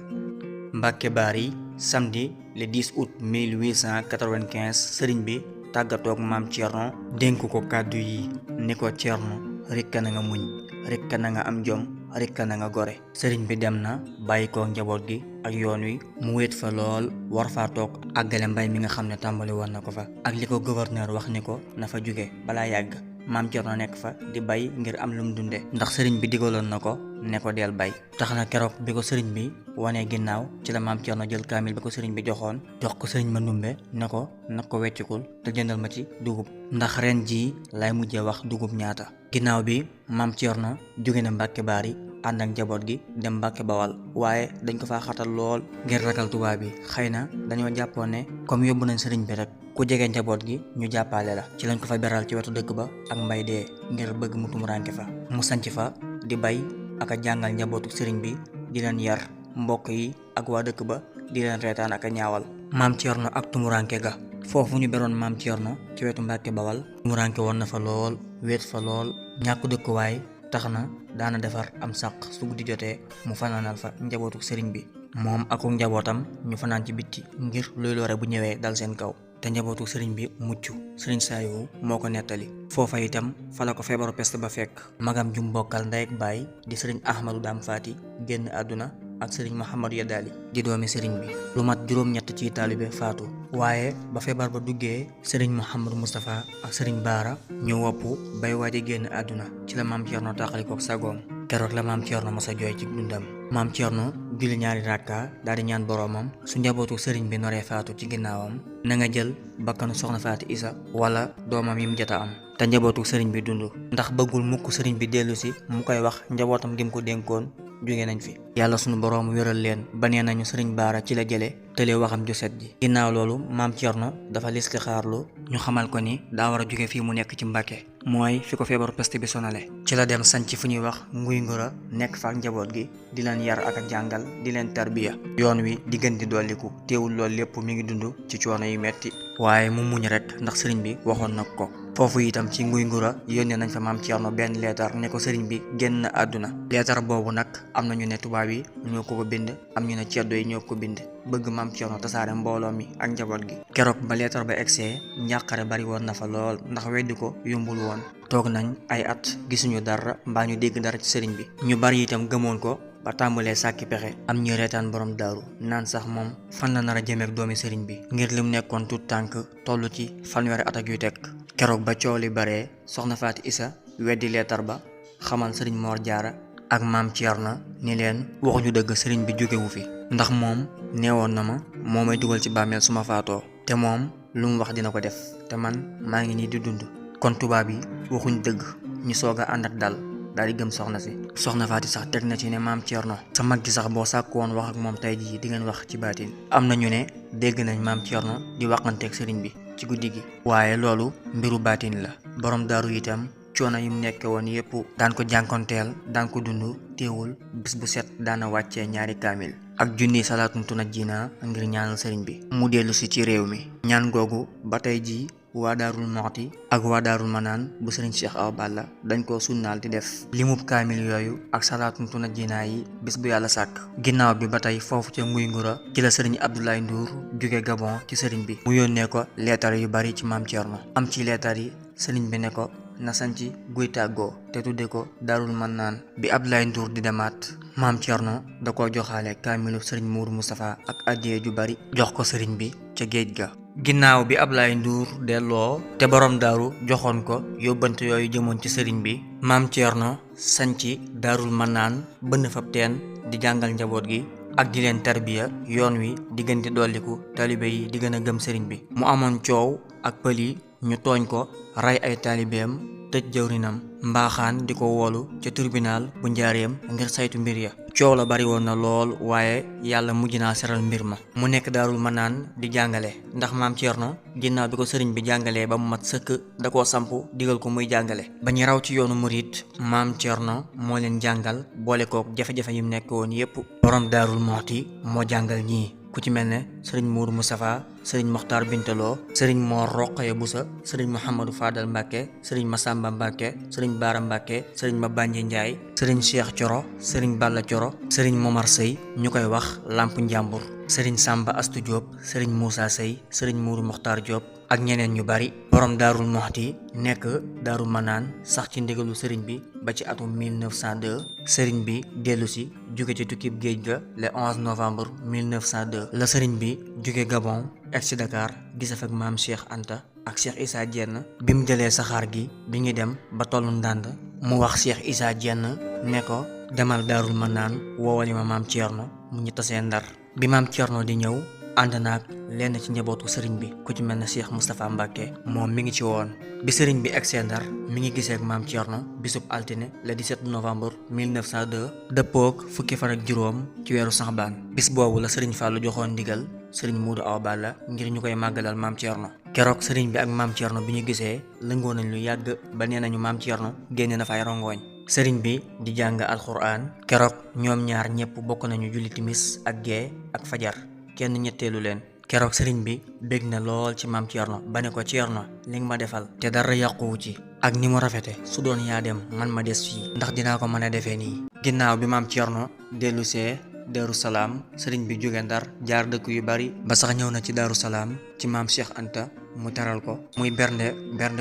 Mbàkke Baari samedi le 10 août 1895 sëriñ bi tàggatoog maam Thierno dénk ko kàddu yi ni ko Thierno rikka na nga muñ rikka na nga am jom rikka na nga gore sëriñ bi dem na bàyyi ko njaboot gi ak yoon wi mu wéet fa lool war faa toog àggale mbay mi nga xam ne tàmbali woon na ko fa ak li ko gouverneur wax ni ko na fa jóge balaa yàgg maam Thierno nekk fa di bay ngir am lu mu dunde ndax sëriñ bi digaloon na ko ne ko del bay tax na keroog bi ko sëriñ bi wanee ginnaaw ci la maam Thierno jël kaamil bi ko sëriñ bi joxoon jox ko sëriñ ma ndumbe ne ko nag ko weccikul te jëndal ma ci dugub ndax ren jii lay mujjee wax dugub ñaata ginnaaw bi maam Thierno jóge na Mbàkke Baari ànd ak njaboot gi dem Mbàkke Bawal waaye dañ ko faa xatal lool ngir ragal tubaab bi xëy na dañoo jàppoon ne comme yóbbu nañ sëriñ bi rek ku jege njaboot gi ñu jàppale la ci lañ ko fa beral ci wetu dëkk ba ak mbay dee ngir bëgg mu tumuraanke fa mu sanc fa di bay ak a jàngal njabootu sëriñ bi di leen yar mbokk yi ak waa dëkk ba di leen reetaan ak a ñaawal maam Thierno ak tumuranke ga foofu ñu beroon maam Thierno ci wetu Mbàkke Bawal tumuranke woon na fa lool wéet fa lool ñàkk dëkkuwaay tax na daana defar am sàq su guddi jotee mu fanaanal fa njabootu sëriñ bi moom ak njabootam ñu fanaan ci bitti ngir luy lore bu ñëwee dal seen kaw te njabootu sëriñ bi mucc sëriñ Saaliwu moo ko nettali foofa itam fa la ko feebaru peste ba fekk magam jum bokkal ndey ak baay di sëriñ Ahmadou Dame Faty génn àdduna ak sëriñ Mouhamadou Yadali di doomi sëriñ bi lu mat juróom-ñett ci taalibe faatu waaye ba feebar ba duggee sëriñ Mouhamadou Moustapha ak sëriñ Baara ñu wopp bay waaje génn àdduna ci la maam Thierno tàqalikook sagoom keroog la maam Thierno masa jooy ci dundam maam Thierno julli ñaari rakka daal di ñaan boroomam su njabootu sëriñ bi noree faatu ci ginnaawam na nga jël bakkanu soxna Faty Isa wala doomam yi mu jota am te njabootu sëriñ bi dund ndax bëggul mukk sëriñ bi dellu si mu koy wax njabootam gi mu ko dénkoon jóge nañ fi. yàlla sunu boroom wéral leen ba nee nañu sëriñ Baara ci la jële tëlee waxam ju set ji. ginnaaw loolu maam Thierno dafa listixaarlu ñu xamal ko ni daa war a jóge fii mu nekk ci Mbàkke mooy fi ko feebaru peste bi sonale. ci la dem sanc fu ñuy wax nguy ngura nekk fa ak njaboot gi di leen yar ak a jàngal di leen tarbiya. yoon wi di gën di dolliku teewul loolu lépp mi ngi dund ci coono yu metti waaye mu muñ rek ndax sëriñ bi waxoon na ko. foofu itam ci nguy ngura yónnee nañ fa maam Thierno benn leetar ne ko sëriñ bi génn na àdduna. leetar boobu nag am na ñu ne tubaab yi ñoo ko bind am ñu ne ceddo yi ñoo ko bind bëgg maam Thierno tasaare mbooloo mi ak njaboot gi. keroog ba leetar ba egsee njàqare bari woon na fa lool ndax weddi ko yombul woon. toog nañ ay at gisuñu dara mbaa ñu dégg dara ci sëriñ bi. ñu bari itam gëmoon ko ba tàmbalee sàkki pexe. am ñu reetaan borom daaru naan sax moom fan la nar a jëmeek doomi sëriñ bi ngir lim nekkoon tut tànk toll ci fanweeri at ak yu teg. keroog ba coow li baree soxna Faati Isa weddi leetar ba xamal sëriñ Mor Jaara ak maam Thierno ni leen waxuñu dëgg sëriñ bi jógewu fi ndax moom neewoon na ma moo may dugal ci bàmmeel su ma faatoo te moom lu mu wax dina ko def te man maa ngi nii di dund. kon tubaab yi waxuñ dëgg ñu soog a ànd ak dal daal di gëm soxna si. soxna Faati sax teg na ci ne maam Thierno sa mag gi sax boo sàkk woon wax ak moom tey jii di ngeen wax ci baatin. am na ñu ne dégg nañ maam Thierno di waxanteeg sëriñ bi ci guddi gi waaye loolu mbiru baatin la. borom daaru itam coono yi mu nekke woon yépp daan ko jànkonteel daan ko dund teewul bis bu set daana wàccee ñaari kaamil ak junni salaatun tunajjina ngir ñaanal sëriñ bi mu dellu si ci réew mi. ñaan googu ba tey jii waa daarul moxti ak waa daarul manaan bu sëriñ Cheikh Awa Balla dañ koo sunnaal di def limub kaamil yooyu ak salaatun tunajjina yi bis bu yàlla sàkk. ginnaaw bi ba tey foofu ca nguy ngura ci la sëriñ Abdoulaye Ndour jóge Gabon ci sëriñ bi mu yónnee ko leetar yu bari ci maam Thierno. am ci leetar yi sëriñ bi ne ko na sanci guy tàggoo te tudde ko daarul mannaan. bi Abdoulaye Ndour di demaat maam Thierno da ko joxaale kaamilu sëriñ Mourou Moustapha ak addiye ju bari jox ko sëriñ bi ca géej ga. ginnaaw bi Abdoulaye Ndour delloo te borom daaru joxoon ko yóbbante yooyu jëmoon ci sëriñ bi maam Thierno sanci daarul mannaan bënn fab teen di jàngal njaboot gi ak di leen tarbiya. yoon wi di gën di dolliku taalibe yi di gën a gëm sëriñ bi. mu amoon coow ak pël yi ñu tooñ ko rey ay taalibeem tëj jawrinam mbaaxaan di ko woolu ca tribunal bu njaareem ngir saytu mbir ya. coow la bari woon na lool waaye yàlla mujj naa seral mbir ma mu nekk daarul manaan di jàngale ndax maam Thierno ginnaaw bi ko sëriñ bi jàngalee ba mu mat sëkk da koo samp digal ko muy jàngale. ba ñu raw ci yoonu murit maam Thierno moo leen jàngal boole kook jafe-jafe yim nekk woon yépp. borom daarul moxti moo jàngal ñii ku ci mel ne sëriñ Mourou Moustapha sëriñ Mokhtar Bintaloo sëriñ Mor Roqaya Busa sëriñ Mouhamadou Fadal Mbacke sëriñ Massamba Mbacke sëriñ Baara Mbacke sëriñ Mabanje Ndiaye sëriñ Cheikh Coro sëriñ Balla Coro sëriñ Momar Sey ñu koy wax Lamp Njàmbur sëriñ Samba Astu Diop sëriñ Moussa Sey sëriñ Mourou Mokhtar Diop ak ñeneen ñu bari. borom daarul moxti nekk daaru manaan sax ci ndigalu sëriñ bi ba ci atum 1902 sëriñ bi dellu si jóge ci tukkib géej ga le 11 novembre 1902 la sëriñ bi jóge Gabon egsi Dakar gisa fak maam Cheikh Anta ak Cheikh Issa Diène. bi mu jëlee saxaar gi bi ngi dem ba tollu ndànd mu wax Cheikh Issa Diène ne ko demal daarul manaan woowali ma maam Thierno mu ñu tasee Ndar. bi maam Thierno di ñëw ànd naag lenn ci njabootu sëriñ bi ku ci mel ne Cheikh Moustapha Mbacke moom mi ngi ci woon. bi sëriñ bi egsee Ndar mi ngi gisee ak maam Thierno bisub altine le 17 novembre 1902 dëppoog fukki fan ak juróom ci weeru Saxbaan. bis boobu la sëriñ Fallou joxoon ndigal sëriñ Modou Awa Balla ngir ñu koy màggalal maam Thierno. keroog sëriñ bi ak maam Thierno bi ñu gisee lëngoo nañ lu yàgg ba nee nañu maam Thierno génne na fay rongooñ. sëriñ bi di jàng alxuraan keroog ñoom ñaar ñëpp bokk nañu julli timis ak gee ak fajar kenn ñetteelu leen. keroog sëriñ bi bég na lool ci maam Thierno ba ne ko Thierno li nga ma defal te dara yàquwu ci ak ni mu rafete su doon yaa dem man ma des fii ndax dinaa ko mën a defee nii. ginnaaw bi maam Thierno dellu see Daaru Salaam sëriñ bi jóge Ndar jaar dëkk yu bari ba sax ñëw na ci Daaru Salaam ci maam Cheikh Anta mu teral ko muy bernde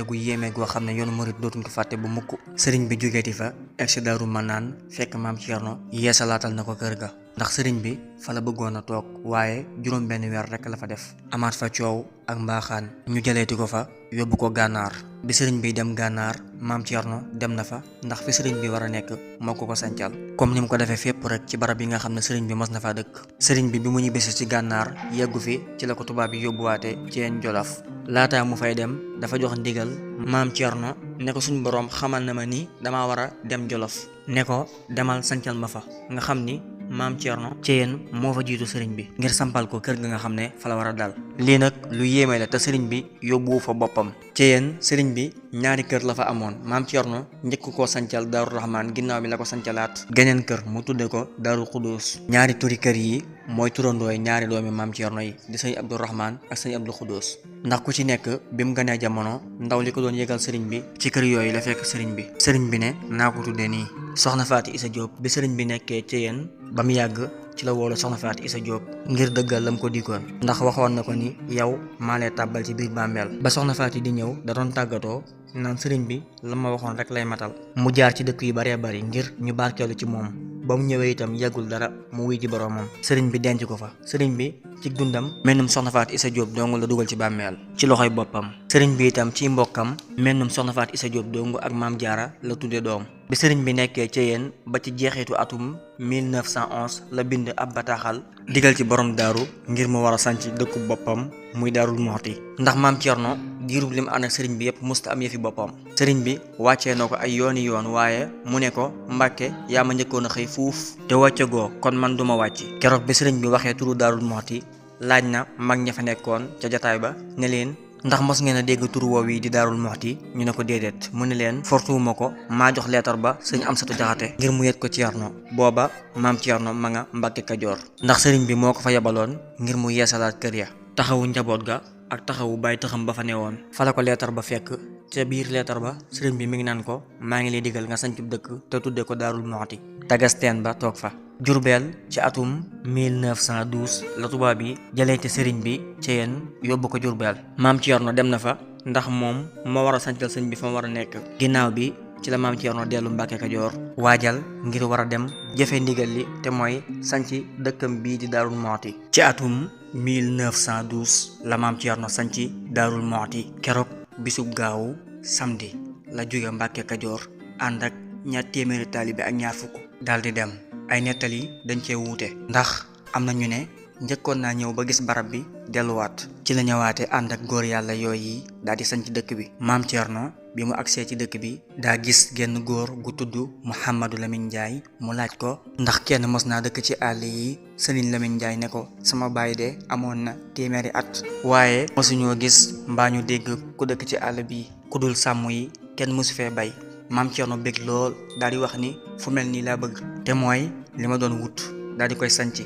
gu yéeme goo xam ne yoonu murit dootuñ ko fàtte bu mukk. sëriñ bi jógeeti fa egsi Daaru Manaan fekk maam Thierno yeesalaatal na ko kër ga ndax sëriñ bi fa la bëggoon a toog waaye juróom benn weer rekk la fa def amaat fa coow ak mbaaxaan ñu jëleeti ko fa yóbbu ko gànnaar bi sëriñ bi dem gànnaar maam Thierno dem na fa ndax fi sëriñ bi war a nekk moo ko sancal comme ni mu ko defee fépp rek ci barab yi nga xam ne sëriñ bi mos na faa dëkk sëriñ bi mu ñibbisi ci gànnaar yeggu fi ci la ko tubaab yi yóbbuwaate ci yeen Jolof laataa mu fay dem dafa jox ndigal maam Thierno ne ko suñu boroom xamal na ma ni dama war a dem Jolof ne ko demal sancal ma fa nga xam ni maam Thierno Ceyeen moo fa jiitu sëriñ bi ngir sampal ko kër ga nga xam ne fa la war a dal lii nag lu yéeme la te sëriñ bi yóbbuwu fa boppam Ceyeen sëriñ bi ñaari kër la fa amoon maam Thierno njëkk koo sancal Daaru Rahmaan ginnaaw bi la ko sancalaat geneen kër mu tudde ko Daaru Xudoos ñaari turi kër yi mooy turandooy ñaari doomi maam Thierno yi di sëñ Abdou Rahman ak sëñ Abdou Xudoos ndax ku ci nekk bi mu ganee jamono ndaw li ko doon yëgal sëriñ bi ci kër yooyu la fekk sëriñ bi ne naa ko tudde nii soxna Faati Isa Diop bi sëriñ bi nekkee Ceyeen ba mu yàgg ci la woolu soxna Faati Isa Diop ngir dëggal lam ko dikoon ndax waxoon na ko ni yow maa lay tàbbal ci biir bàmmeel ba soxna Faati di ñëw da doon tàggatoo naan sëriñ bi la ma waxoon rek lay matal mu jaar ci dëkk yu baree bari ngir ñu barkeelu ci moom ba mu ñëwee itam yàggul dara mu wuy ji boroomam sëriñ bi denc ko fa sëriñ bi ci dundam mennum soxna Faati Isa Diop dong la dugal ci bàmmeel ci loxoy boppam sëriñ bi itam ci mbokkam mennum soxna Faati Isa Diop dong ak maam Jaara la tudde doom bi sëriñ bi nekkee Ceyeen ba ci jeexitu atum 1911 la bind ab bataaxal digal ci borom daaru ngir mu war a sanc dëkku boppam muy Daarul Muxti ndax maam Thierno diirub li mu ànd ak sëriñ bi yépp musta am yëfi boppam sëriñ bi wàccee na ko ay yooni yoon waaye mu ne ko Mbàkke yaa ma njëkkoon a xëy fuuf te wàccegoo kon man duma wàcc keroog bi sëriñ bi waxee turu Daarul Muxti laaj na mag ña fa nekkoon ca jataay ba ne leen ndax mos ngeen a dégg tur woow yi di Daarul Muxti ñu ne ko déedéet mu ne leen fortuwuma ko maa jox leetar ba sëñ Amsatu Jaxate ngir mu yet ko Thierno booba maam Thierno ma nga Mbàkke Kajoor ndax sëriñ bi moo ko fa yebaloon ngir mu yeesalaat kër ya taxawu njaboot ga ak taxawu bàyyi taxam ba fa newoon fa la ko leetar ba fekk ca biir leetar ba sëriñ bi mi ngi naan ko maa ngi lay digal nga sañcub dëkk te tudde ko Daarul Muxti tagasteen ba toog fa Jurbel ci atum 1912 la tubaab yi jëlee ci sëriñ bi Ceyeen yóbbu ko Jurbel maam Thierno dem na fa ndax moom moo war a sancal sëñ bi fa mu war a nekk ginnaaw bi ci la maam Thierno dellu Mbàkke Kajoor waajal ngir war a dem jëfe ndigal li te mooy sanc dëkkam bii di Daarul Muxti ci atum 1912 la maam Thierno sanc Daarul Muxti keroog bisub gaawu samedi la jóge Mbàkke Kajoor ànd ak ñaar téeméeri taalibe ak ñaar fukk daldi dem ay nettali dañ cee wuute ndax am na ñu ne njëkkoon naa ñëw ba gis barab bi delluwaat ci la ñëwaate ànd ak góor yàlla yooyu daal di sañ ci dëkk bi maam Thierno bi mu agsee ci dëkk bi daa gis genn góor gu tudd Mouhamadou Lamine Ndiaye mu laaj ko ndax kenn mos naa dëkk ci àll yi Sëriñ Lamine Ndiaye ne ko sama baay de amoon na téeméeri at waaye mosuñoo gis mbaa ñu dégg ku dëkk ci àll bi ku dul sàmm yi kenn mosu fee bay maam Thierno bég lool daal di wax ni fu mel nii laa bëgg te mooy li ma doon wut daal di koy sanc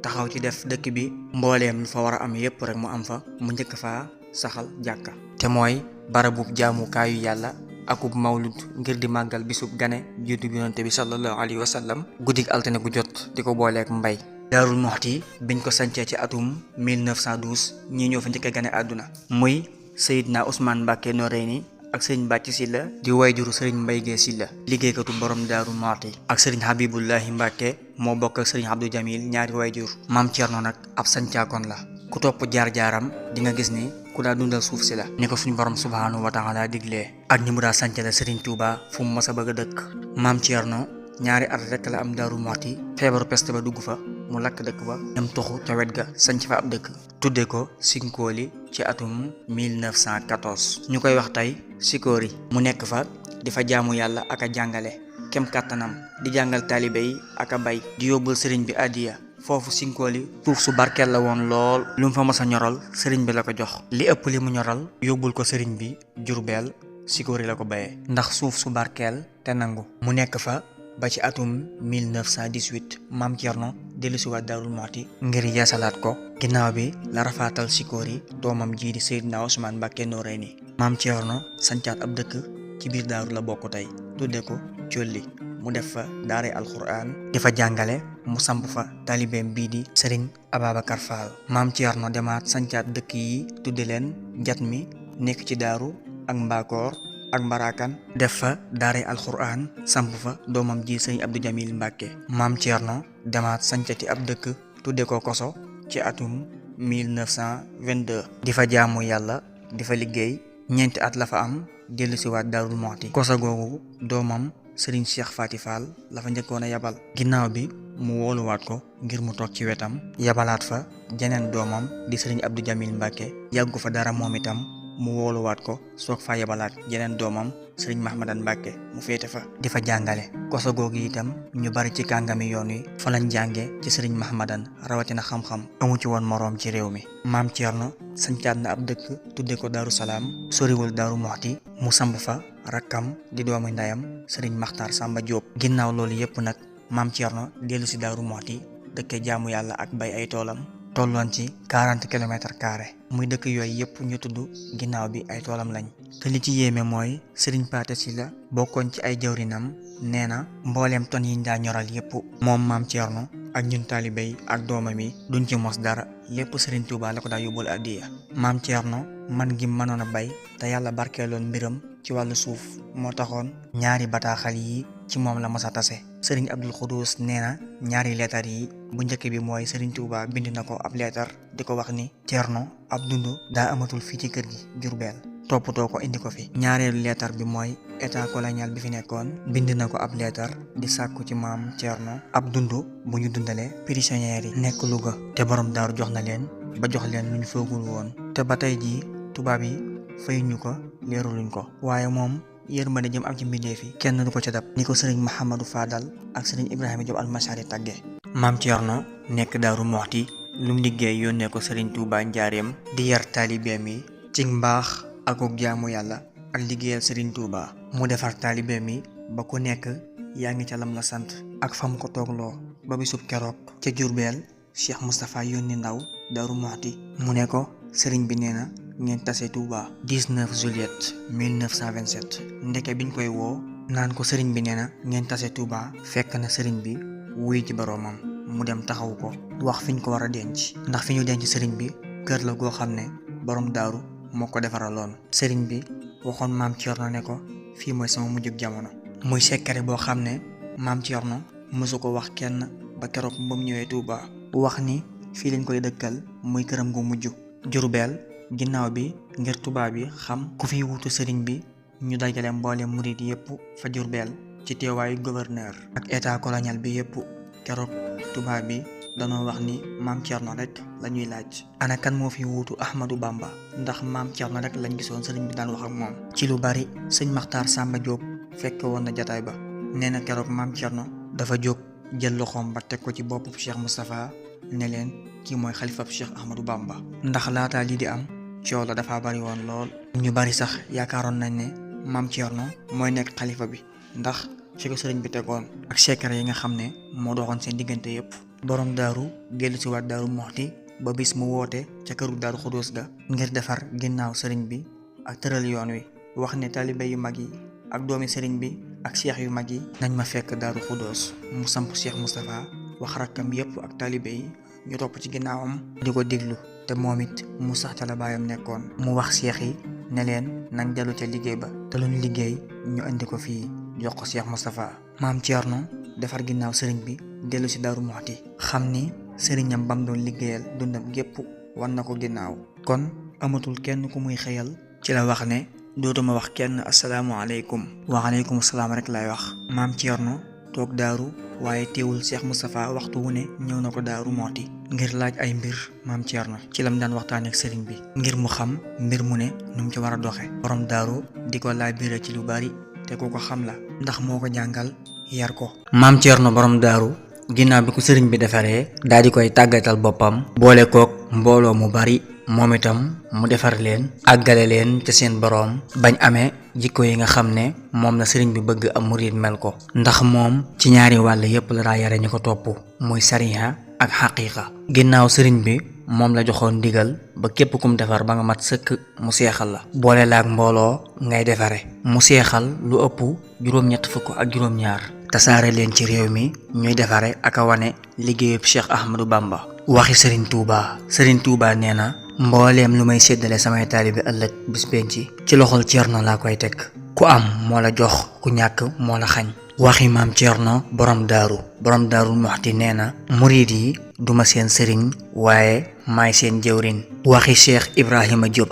taxaw ci def dëkk bi mbooleem lu fa war a am yépp rek mu am fa mu njëkk faa saxal jàkka te mooy barabub jaamukaayu yàlla akub mawlud ngir di màggal bisub gane juddu yonante bi sallallahu alayhi wa sallam guddik altine gu jot di ko booleek mbay Daarul Muxti biñ ko sancee ci atum 1912 ñii ñoo fa njëkk a gane àdduna muy Seydina Ousmane Mbàkke Noreyni ak sëriñ Bàcci Silla di wayjuru sëriñ Mbay Gee Silla liggéeykatu borom Daarul Muxti ak sëriñ Habibullahi Mbàkke moo bokk ak sëriñ Abdou Jamil ñaari wayjur maam Thierno nag ab sancaakoon la ku topp jaar-jaaram di nga gis ni ku daa dundal suuf si la ni ko suñu borom subhaanahu wa taala diglee ak ni mu daa sancale sëriñ Tuuba fu mu mas a bëgg a dëkk maam Thierno ñaari at rek la am Daarul Muxti feebaru peste ba dugg fa mu lakk dëkk ba dem toxu ca wet ga sanc fa ab dëkk tudde ko Sinkooli ci atum 1914 ñu koy wax tey Sikori mu nekk fa di fa jaamu yàlla ak a jàngale kem kàttanam di jàngal taalibe yi ak a bay di yóbbul sëriñ bi addiya foofu Sinkooli suuf su barkeel la woon lool lu mu fa mës a ñoral sëriñ bi la ko jox li ëpp li mu ñoral yóbbul ko sëriñ bi Jurbel Sikori la ko bayee ndax suuf su barkeel te nangu mu nekk fa ba ci atum 1918 maam Thierno dellusiwaat Daarul Muxti ngir yeesalaat ko ginnaaw bi la rafaatal Sikori doomam jii di Seydina Ousmane Mbàkke Noreyni maam Thierno sancaat ab dëkk ci biir daaru la bokk tey tudde ko Colli mu def fa daaray alxuraan di fa jàngale mu samp fa taalibeem bii di Sëriñ Ababacar Fall maam Thierno demaat sancaat dëkk yi tudde leen Jatmi nekk ci daaru ak Mbaakoor ak Mbarakan def fa daaray alxuraan samp fa doomam ji Sëriñ Abdou Jamil Mbàkke maam Thierno demaat sancati ab dëkk tudde ko Koso ci atum 1922 di fa jaamu yàlla di fa liggéey ñeenti at la fa am dellu si waat Daarul Muxti. Koso googu doomam Serigne Cheikh Faty Fall la fa njëkkoon a yabal ginnaaw bi mu wooluwaat ko ngir mu toog ci wetam yabalaat fa jeneen doomam di Serigne Abdou Jamil Mbacke yàggu fa dara moom itam mu wooluwaat ko soog fa yabalaat jeneen doomam Serigne Mahmadan Mbacke mu féete fa di fa jàngale. Koso googu itam ñu bari ci kàngami yoon wi fa lañ jànge ci Serigne Mahmadan rawatina xam-xam amu ci woon moroom ci réew mi. Maam Thierno sancaat na ab dëkk tudde ko Daaru Salaam soriwul Daaru Muxti mu samb fa rakkam di doomu ndeyam Serigne Makhtar Samba Diop. ginnaaw loolu yépp nag Maam Thierno dellu si Daaru Muxti dëkke jaamu yàlla ak bay ay toolam tolloon ci 40 kilomètres carrés muy dëkk yooyu yépp ñu tudd ginnaaw bi ay toolam lañ. te li ci yéeme mooy Serigne Pathé Sylla bokkoon ci ay jawrinam nee na mbooleem ton yiñ daa ñoral yépp moom Maam Thierno ak ñun taalibe yi ak doomam yi duñ ci mos dara lépp Serigne Touba la ko daa yóbbul addiya. Maam Thierno man gi mënoon a bay te yàlla barkeeloon mbiram ci wàllu suuf moo taxoon ñaari bataaxal yi ci moom la mos a tase. Serigne Abdul Xuduus nee na ñaari leetar yi bu njëkk bi mooy Serigne Touba bind na ko ab leetar di ko wax ni Thierno ab dund daa amatul fii ci kër gi Jurbel toppatoo ko indi ko fi. ñaareelu leetar bi mooy état colonial bi fi nekkoon bind na ko ab leetar di sàkku ci Maam Thierno ab dund bu ñu dundalee prisonniers yi nekk Louga te borom daaru jox na leen ba jox leen lu ñu foogul woon te ba tey jii tubaab yi fayuñu ko leeruluñ ko waaye moom yërmande jëm am ci mbindeef yi kenn du ko ca dab ni ko Serigne Mahamadou Fadal ak Serigne Ibrahima Diop almasari tàgge. Maam Thierno nekk Daaru Muxti lu mu liggéey yónnee ko Serigne Touba njaareem di yar taalibeem yi ci mbaax akuk jaamu yàlla ak liggéeyal Serigne Touba mu defar taalibeem yi ba ku nekk yaa ngi ca lam la sant ak fam ko toogloo ba bisub keroog ca Jurbel Cheikh Moustapha yónni ndaw Daaru Muxti mu ne ko Serigne bi nee na ngeen tase Touba 19 juillet 1927 ndeke biñ koy woo naan ko Serigne bi nee na ngeen tase Touba fekk na Serigne bi wuy ci boroomam mu dem taxawu ko wax fiñ ko war a denc ndax fi ñu denc Serigne bi kër la goo xam ne borom daaru moo ko defaraloon. Serigne bi waxoon Maam Thierno ne ko fii mooy sama mujjug jamono muy sekkare boo xam ne Maam Thierno mësu ko wax kenn ba keroog ba mu ñëwee Touba wax ni fii lañ koy dëkkal muy këram gu mujj Jurbel. ginnaaw bi ngir tubaab yi xam ku fi wutu Serigne bi ñu dajale mboole murid yépp fa Jurbel ci teewaayu gouverneur ak état colonial bi yépp keroog tubaab bi danoo wax ni Maam Thierno rek la ñuy laaj ana kan moo fi wuutu Ahmadou Bamba ndax Maam Thierno rek lañ gisoon Serigne bi daan wax ak moom. ci lu bari sëñ Makhtar Samba Diop fekke woon na jataay ba nee na keroog Maam Thierno dafa jóg jël loxoom ba teg ko ci boppu Cheikh Moustapha ne leen kii mooy xalifab Cheikh Ahmadou Bamba. ndax laataa lii di am coow la dafa bari woon lool ñu bari sax yaakaaroon nañ ne Maam Thierno mooy nekk xalifa bi ndax fi ko sëriñ bi tegoon ak secret yi nga xam ne moo doxoon seen diggante yépp. borom daaru dellu si waat Daaru Muxti ba bis mu woote ca këru Daaru Xudoos ga ngir defar ginnaaw sëriñ bi ak tëral yoon wi wax ne taalibe yu mag yi ak doomi sëriñ bi ak cheikh yu mag yi nañ ma fekk Daaru Xudoos mu samp Cheikh Moustapha wax rakkam yépp ak taalibe yi ñu topp ci ginnaawam di ko déglu te moom it mu sax ca la baayam nekkoon mu wax cheikh yi ne leen nañ dellu ca liggéey ba te luñ liggéey ñu indi ko fii jox ko Cheikh Moustapha. Maam Thierno defar ginnaaw sëriñ bi dellu si Daaru Muxti xam ni sëriñam bam doon liggéeyal dundam gépp wan na ko ginnaaw kon amatul kenn ku muy xëyal ci la wax ne dootuma wax kenn asalaamaaleykum waaleykum salaam rek lay wax. Maam Thierno toog daaru waaye teewul Cheikh Moustapha waxtu wu ne ñëw na ko Daaru Muxti ngir laaj ay mbir Maam Thierno ci lam daan waxtaan ak sëriñ bi ngir mu xam mbir mu ne nu mu ci war a doxe borom daaru di ko laaj biir ci lu bari te ku ko xam la ndax moo ko jàngal yar ko. Maam Thierno borom daaru ginnaaw bi ko sëriñ bi defaree daal di koy tàggatal boppam boole kook mbooloo mu bari moom itam mu defar leen àggale leen ca seen boroom bañ amee jikko yi nga xam ne moom la sëriñ bi bëgg am murid mel ko ndax moom ci ñaari wàll yépp la daa yare ñu ko topp muy sariha ak xaqiiqa. ginnaaw sëriñ bi moom la joxoon ndigal ba képp kum defar ba nga mat sëkk mu seexal la boole la ak mbooloo ngay defare mu seexal lu ëpp juróom-ñett fukk ak juróom-ñaar tasaare leen ci réew mi ñuy defare ak a wane liggéeyub Cheikh Ahmadou Bamba. waxi Serigne Touba nee na mbooleem lu may séddale samay taalibe ëllëg bis penc ci loxol Thierno laa koy teg ku am moo la jox ku ñàkk moo la xañ waxi maam Thierno borom daarul moxti nee na murid yi duma seen sëriñ waaye maay seen jëwrin. waxi cheikh Ibrahima Diop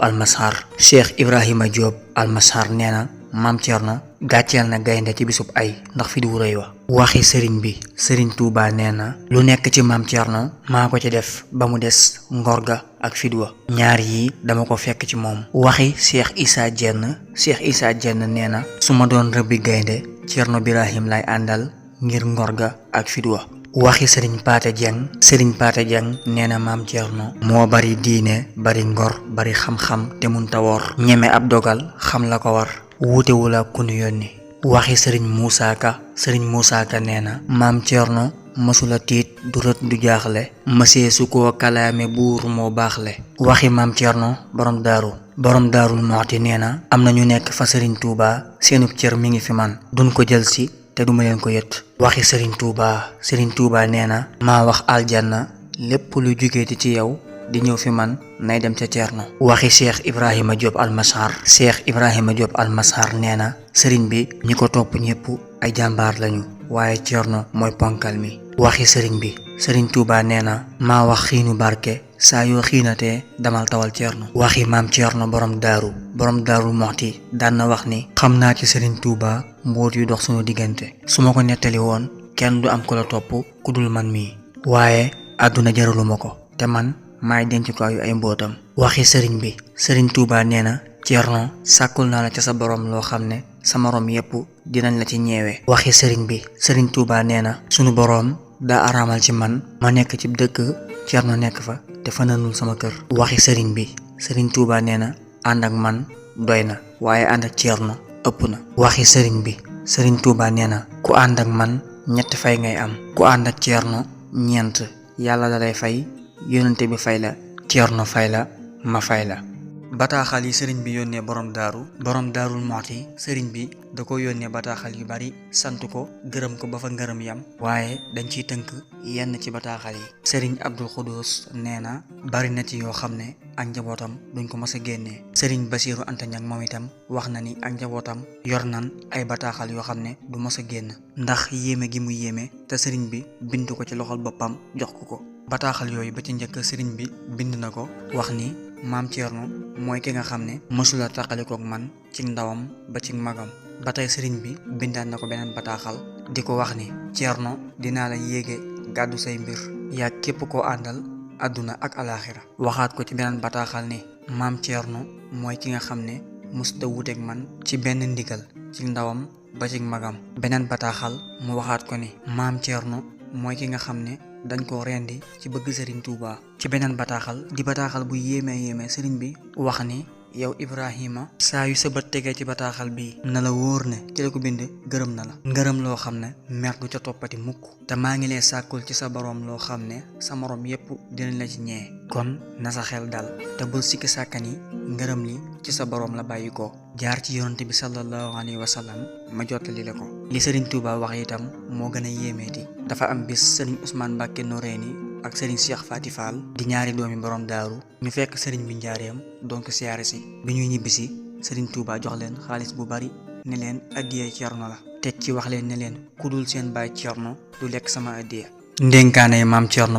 almasar nee na maam Thierno gàcceel na gaynde ci bisub ay ndax fi du rëy wa. waxi sëriñ bi sëriñ Touba nee na lu nekk ci maam Thierno maa ko ci def ba mu des ngor ga ak fidwa ñaar yi dama ko fekk ci moom. waxi Cheikh Issa Diène nee na su ma doon rëbbi gaynde Thierno Birahim lay àndal ngir ngor ga ak fidwa. waxi sëriñ Paate Dieng nee na maam Thierno moo bari diine bari ngor bari xam-xam te mun tawoor ñeme ab dogal xam la ko war wuutewul ak ku nu yónni. waxi sëriñ Moussa Ka nee na maam Thierno mësula tiit du rët du jaaxle mësee su koo kalaame buur moo baaxle. waxi maam Thierno borom daarul moxti nee na am na ñu nekk fa sëriñ Touba seenub cër mi ngi fi man duñ ko jël si te duma leen ko yët. waxi sëriñ Touba nee na maa wax aljanna lépp lu jugeeti ci yow di ñëw fi man nay dem ca Thierno. waxi Cheikh Ibrahima Diop almasar nee na sëriñ bi ñi ko topp ñépp ay jàmbaar lañu waaye Thierno mooy ponkal mi. waxi sëriñ Touba nee na maa wax xiinu barke saa yoo xiinatee damal tawal Thierno. waxi maam Thierno borom daarul moxti daan na wax ni xam naa ci sëriñ Touba mbóot yu dox sunu diggante su ma ko nettali woon kenn du am ko la topp ku dul man mii waaye àdduna jaraluma ko te man maay denc ko ay mbootam. waxi sëriñ Touba nee na Thierno sàkkul naa la ca sa borom loo xam ne sa morom yépp dinañ la ci ñeewee. waxi sëriñ Touba nee na sunu borom daa araamal ci man ma nekk ci dëkk Thierno nekk fa te fananul sama kër. waxi sëriñ Touba nee na ànd ak man doy na waaye ànd ak Thierno ëpp na. waxi sëriñ Touba nee na ku ànd ak man ñetti fay ngay am ku ànd ak Thierno ñeent yàlla da lay fay yónnante bi fay la Thierno fay la ma fay la. bataaxal yi sëriñ bi yónnee borom daarul moxti sëriñ bi da ko yónnee bataaxal yu bari sant ko gërëm ko ba fa ngërëm yam waaye dañ ciy tënk yenn ci bataaxal yi. sëriñ Abdul Xudus nee na bari na ci yoo xam ne ak njabootam duñ ko mës a génnee. sëriñ Basiiru Anta Ñaŋ moom itam wax na ni ak njabootam yor nan ay bataaxal yoo xam ne du mës a génn ndax yéeme gi mu yéeme te sëriñ bi bind ko ci loxol boppam jox ko. bataaxal yooyu ba ci njëkk sëriñ bi bind na ko wax ni maam Thierno mooy ki nga xam ne mësula taqalikook man ci ndawam ba ci magam. ba tey sëriñ bi bindaat na ko beneen bataaxal di ko wax ni Thierno dinaa la yéege gàddu say mbir yaa képp koo àndal àdduna ak alaaxira. waxaat ko ci beneen bataaxal ni maam Thierno mooy ki nga xam ne mësuta wuteek man ci benn ndigal ci ndawam ba ci magam. beneen bataaxal mu waxaat ko ni maam Thierno mooy ki nga xam ne dañ ko rendi ci bëgg sëriñ Touba. ci beneen bataaxal di bataaxal bu yéeme sëriñ bi wax ni yow Ibrahima saa yu sa bët tegee ci bataaxal bi na la wóor ne ci la ko bind gërëm na la ngërëm loo xam ne mer du ca toppati mukk te maa ngi lay sàkkul ci sa boroom loo xam ne sa moroom yépp dinañ la ci ñee kon na sa xel dal te bul sikki sàkkan yi ngërëm li ci sa boroom la bàyyi ko jaar ci yonante bi sallallahu alayhi wa sallam ma jottali la ko. li sëriñ Touba wax itam moo gën a yéemeeti dafa am bis sëriñ Ousmane Mbacke Noreyni ak sëriñ Cheikh Fati Fall di ñaari doomi borom daaru ñu fekk sëriñ bi njaareem donc siyaare si bi ñuy ñibbisi sëriñ Touba jox leen xaalis bu bari ne leen addiyee Thierno la teg ci wax leen ne leen ku dul seen baay Thierno du lekk sama addiya. ndénkaane maam Thierno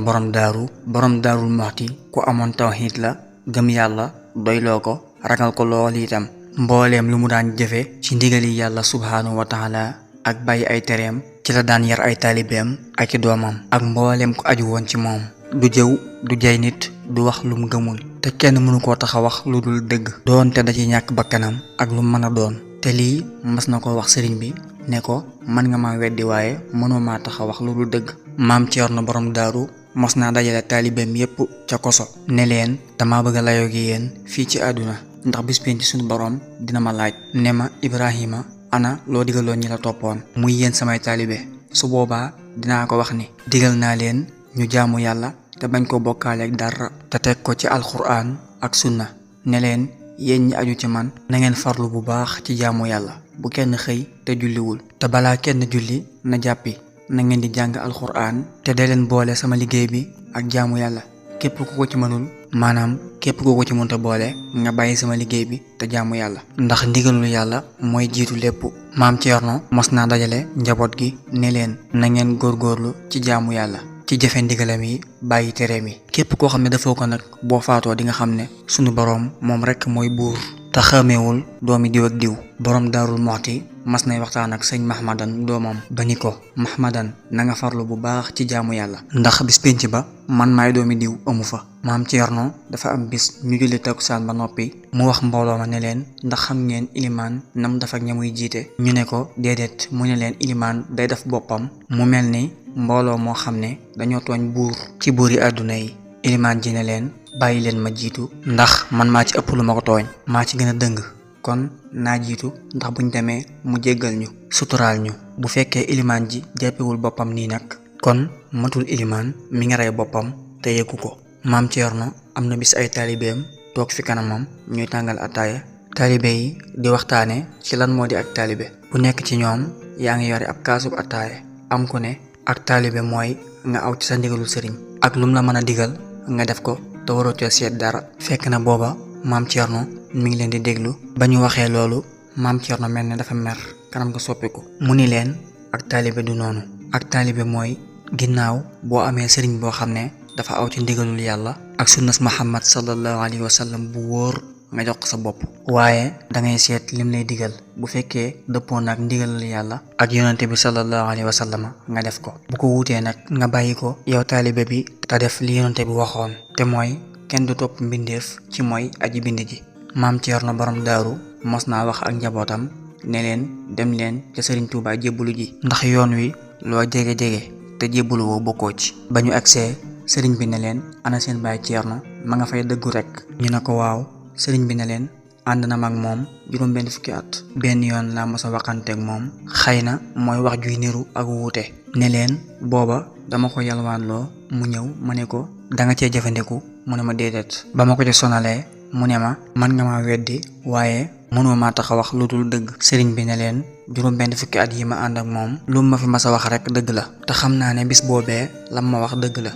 borom daarul moxti ku amoon tawxiid la gëm yàlla doyloo ko ragal ko lool itam mbooleem lu mu daan jëfe ci ndigali yàlla subhaanahu wa taala ak bàyyi ay tereem ci la daan yar ay taalibeem ak i doomam ak mbooleem ko aju woon ci moom du jëw du jay nit du wax lu mu gëmul te kenn mënu koo tax a wax lu dul dëgg doonte da ci ñàkk bakkanam ak lu mën a doon. te lii mas na ko wax sëriñ bi ne ko mën nga ma weddi waaye mënoo maa tax a wax lu dul dëgg. maam Thierno borom daaru mos naa dajale taalibeem yépp ca koso ne leen dama bëgg a layoo gi yéen fii ci àdduna ndax bis penc ci suñu borom dina ma laaj ne ma Ibrahima ana loo digaloon ñi la toppoon muy yéen samay taalibe su boobaa dinaa ko wax ni digal naa leen ñu jaamu yàlla te bañ ko bokkaaleeg dara te teg ko ci alxuraan ak sunna ne leen yéen ñi aju ci man na ngeen farlu bu baax ci jaamu yàlla bu kenn xëy te julliwul te balaa kenn julli na jàppi na ngeen di jàng alxuraan te dee leen boole sama liggéey bi ak jaamu yàlla képp ku ko ci mënul maanaam képp koo ko ci mënta boole nga bàyyi sama liggéey bi te jaamu yàlla ndax ndigalul yàlla mooy jiitu lépp. maam Thierno mos naa dajale njaboot gi ne leen na ngeen góorgóorlu ci jaamu yàlla ci jëfe ndigalam yi bàyyi tereem yi. képp koo xam ne dafoo ko nag boo faatoo di nga xam ne sunu boroom moom rekk mooy buur te xàmmeewul doomi diw ak diw. borom Daarul Muxti mas nay waxtaan ak sëñ Mahmadan doomam ba ni ko Mahmadan na nga farlu bu baax ci jaamu yàlla ndax bis pénc ba man maay doomi diw amu fa. maam Thierno dafa am bis ñu julli takkusaan ba noppi mu wax mbooloo ma ne leen ndax xam ngeen ilimaan nam daf ak ña muy jiite ñu ne ko déedéet mu ne leen ilimaan day def boppam mu mel ni mbooloo moo xam ne dañoo tooñ buur ci buuri àdduna yi. ilimaan ji ne leen bàyyi leen ma jiitu ndax man maa ci ëpp lu ma ko tooñ maa ci gën a dëng kon naa jiitu ndax buñ demee mu jéggal ñu suturaal ñu. bu fekkee ilimaan ji jàppewul boppam nii nag kon matul ilimaan mi ngi rey boppam te yëgu ko. maam Thierno am na bis ay taalibeem toog fi kanamam ñuy tàngal ataaya taalibe yi di waxtaane ci lan moo di ak taalibe. bu nekk ci ñoom yaa ngi yore ab kaasub ataaya am ku ne ak taalibe mooy nga aw ci sa ndigalul sëriñ ak lum la mën a digal nga def ko te waroo cee seet dara. fekk na booba maam Thierno mi ngi leen di déglu ba ñu waxee loolu maam Thierno mel ne dafa mer kanam nga soppiku mu ni leen ak taalibe du noonu. ak taalibe mooy ginnaaw boo amee sëriñ boo xam ne dafa aw ci ndigalul yàlla ak sunnas Muhammad sallallahu alayhi wa sallam bu wóor nga jox ko sa bopp waaye dangay seet lim lay digal bu fekkee dëppoo nag ndigalul yàlla ak yonante bi sallallahu alayhi wa sallam nga def ko bu ko wuutee nag nga bàyyi ko yow taalibe bi te def li yonante bi waxoon te mooy kenn du topp mbindeef ci mooy aji bind ji. maam Thierno borom daaru mos naa wax ak njabootam ne leen dem leen ca Sëriñ Tuubaa jébbalu ji ndax yoon wi loo jege-jege te jébbalu woo bokkoo ci. ba ñu agsee sëriñ bi ne leen ana seen baay Thierno ma nga fay dëggu rek ñu ne ko waaw. sëriñ bi ne leen ànd na mag moom juróom benn fukki at benn yoon laa mos a waxanteeg moom xëy na mooy wax juy niru ak wuute ne leen booba dama ko yalwaanloo mu ñëw ma ne ko danga cee jëfandiku mu ne ma déedéet ba ma ko ci sonalee mu ne ma man nga ma weddi waaye mënoo maa tax a wax lu dul dëgg. sëriñ bi ne leen juróom benn fukki at yi ma ànd ak moom lu ma fi mas a wax rek dëgg la te xam naa ne bis boobee lam ma wax dëgg la.